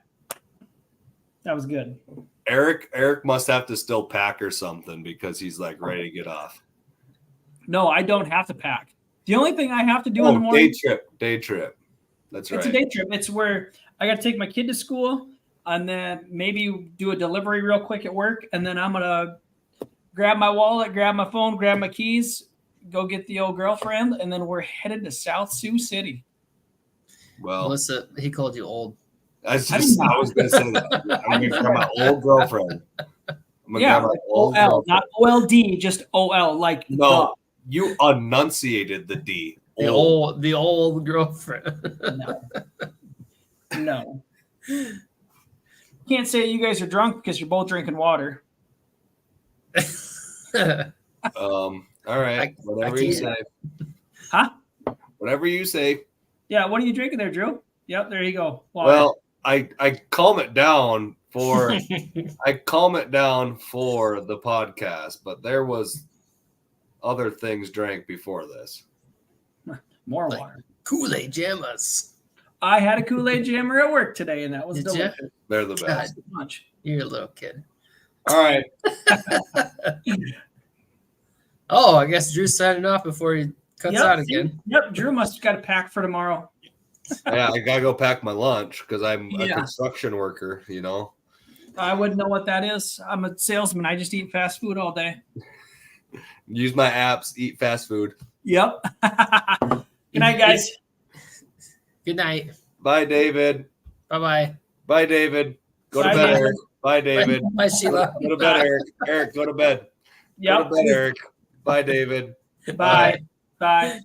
That was good. Eric must have to still pack or something because he's like ready to get off. No, I don't have to pack. The only thing I have to do in the morning. Day trip. That's right. It's a day trip. It's where I got to take my kid to school and then maybe do a delivery real quick at work. And then I'm going to grab my wallet, grab my phone, grab my keys, go get the old girlfriend. And then we're headed to South Sioux City. Well, Melissa, he called you old. I was going to say that. I'm going to grab my old girlfriend. Yeah, like OL, not OLD, just OL. Like no, you enunciated the D. The old girlfriend. No. Can't say you guys are drunk because you're both drinking water. All right. Whatever you say. Huh? Whatever you say. Yeah, what are you drinking there, Drew? Yep, there you go. Water. Well, I calm it down for the podcast, but there was other things drank before this. More like water. Kool-Aid Jammas. I had a Kool-Aid jammer at work today, and that was Did delicious. you? They're the best. Much. You're a little kid. All right. Oh, I guess Drew's signing off before he cuts out again. Yep, Drew must have got a pack for tomorrow. Yeah, I gotta go pack my lunch because I'm a construction worker, you know. I wouldn't know what that is. I'm a salesman. I just eat fast food all day. Use my apps, eat fast food. Yep. Good night, guys. Good night. Bye, David. Bye-bye. Bye, David. Go to bed, Eric. Bye, David. Bye, Sheila. Go to bed, Eric. Eric, go to bed. Yep. Go to bed, Eric. Bye, David. Bye. Bye.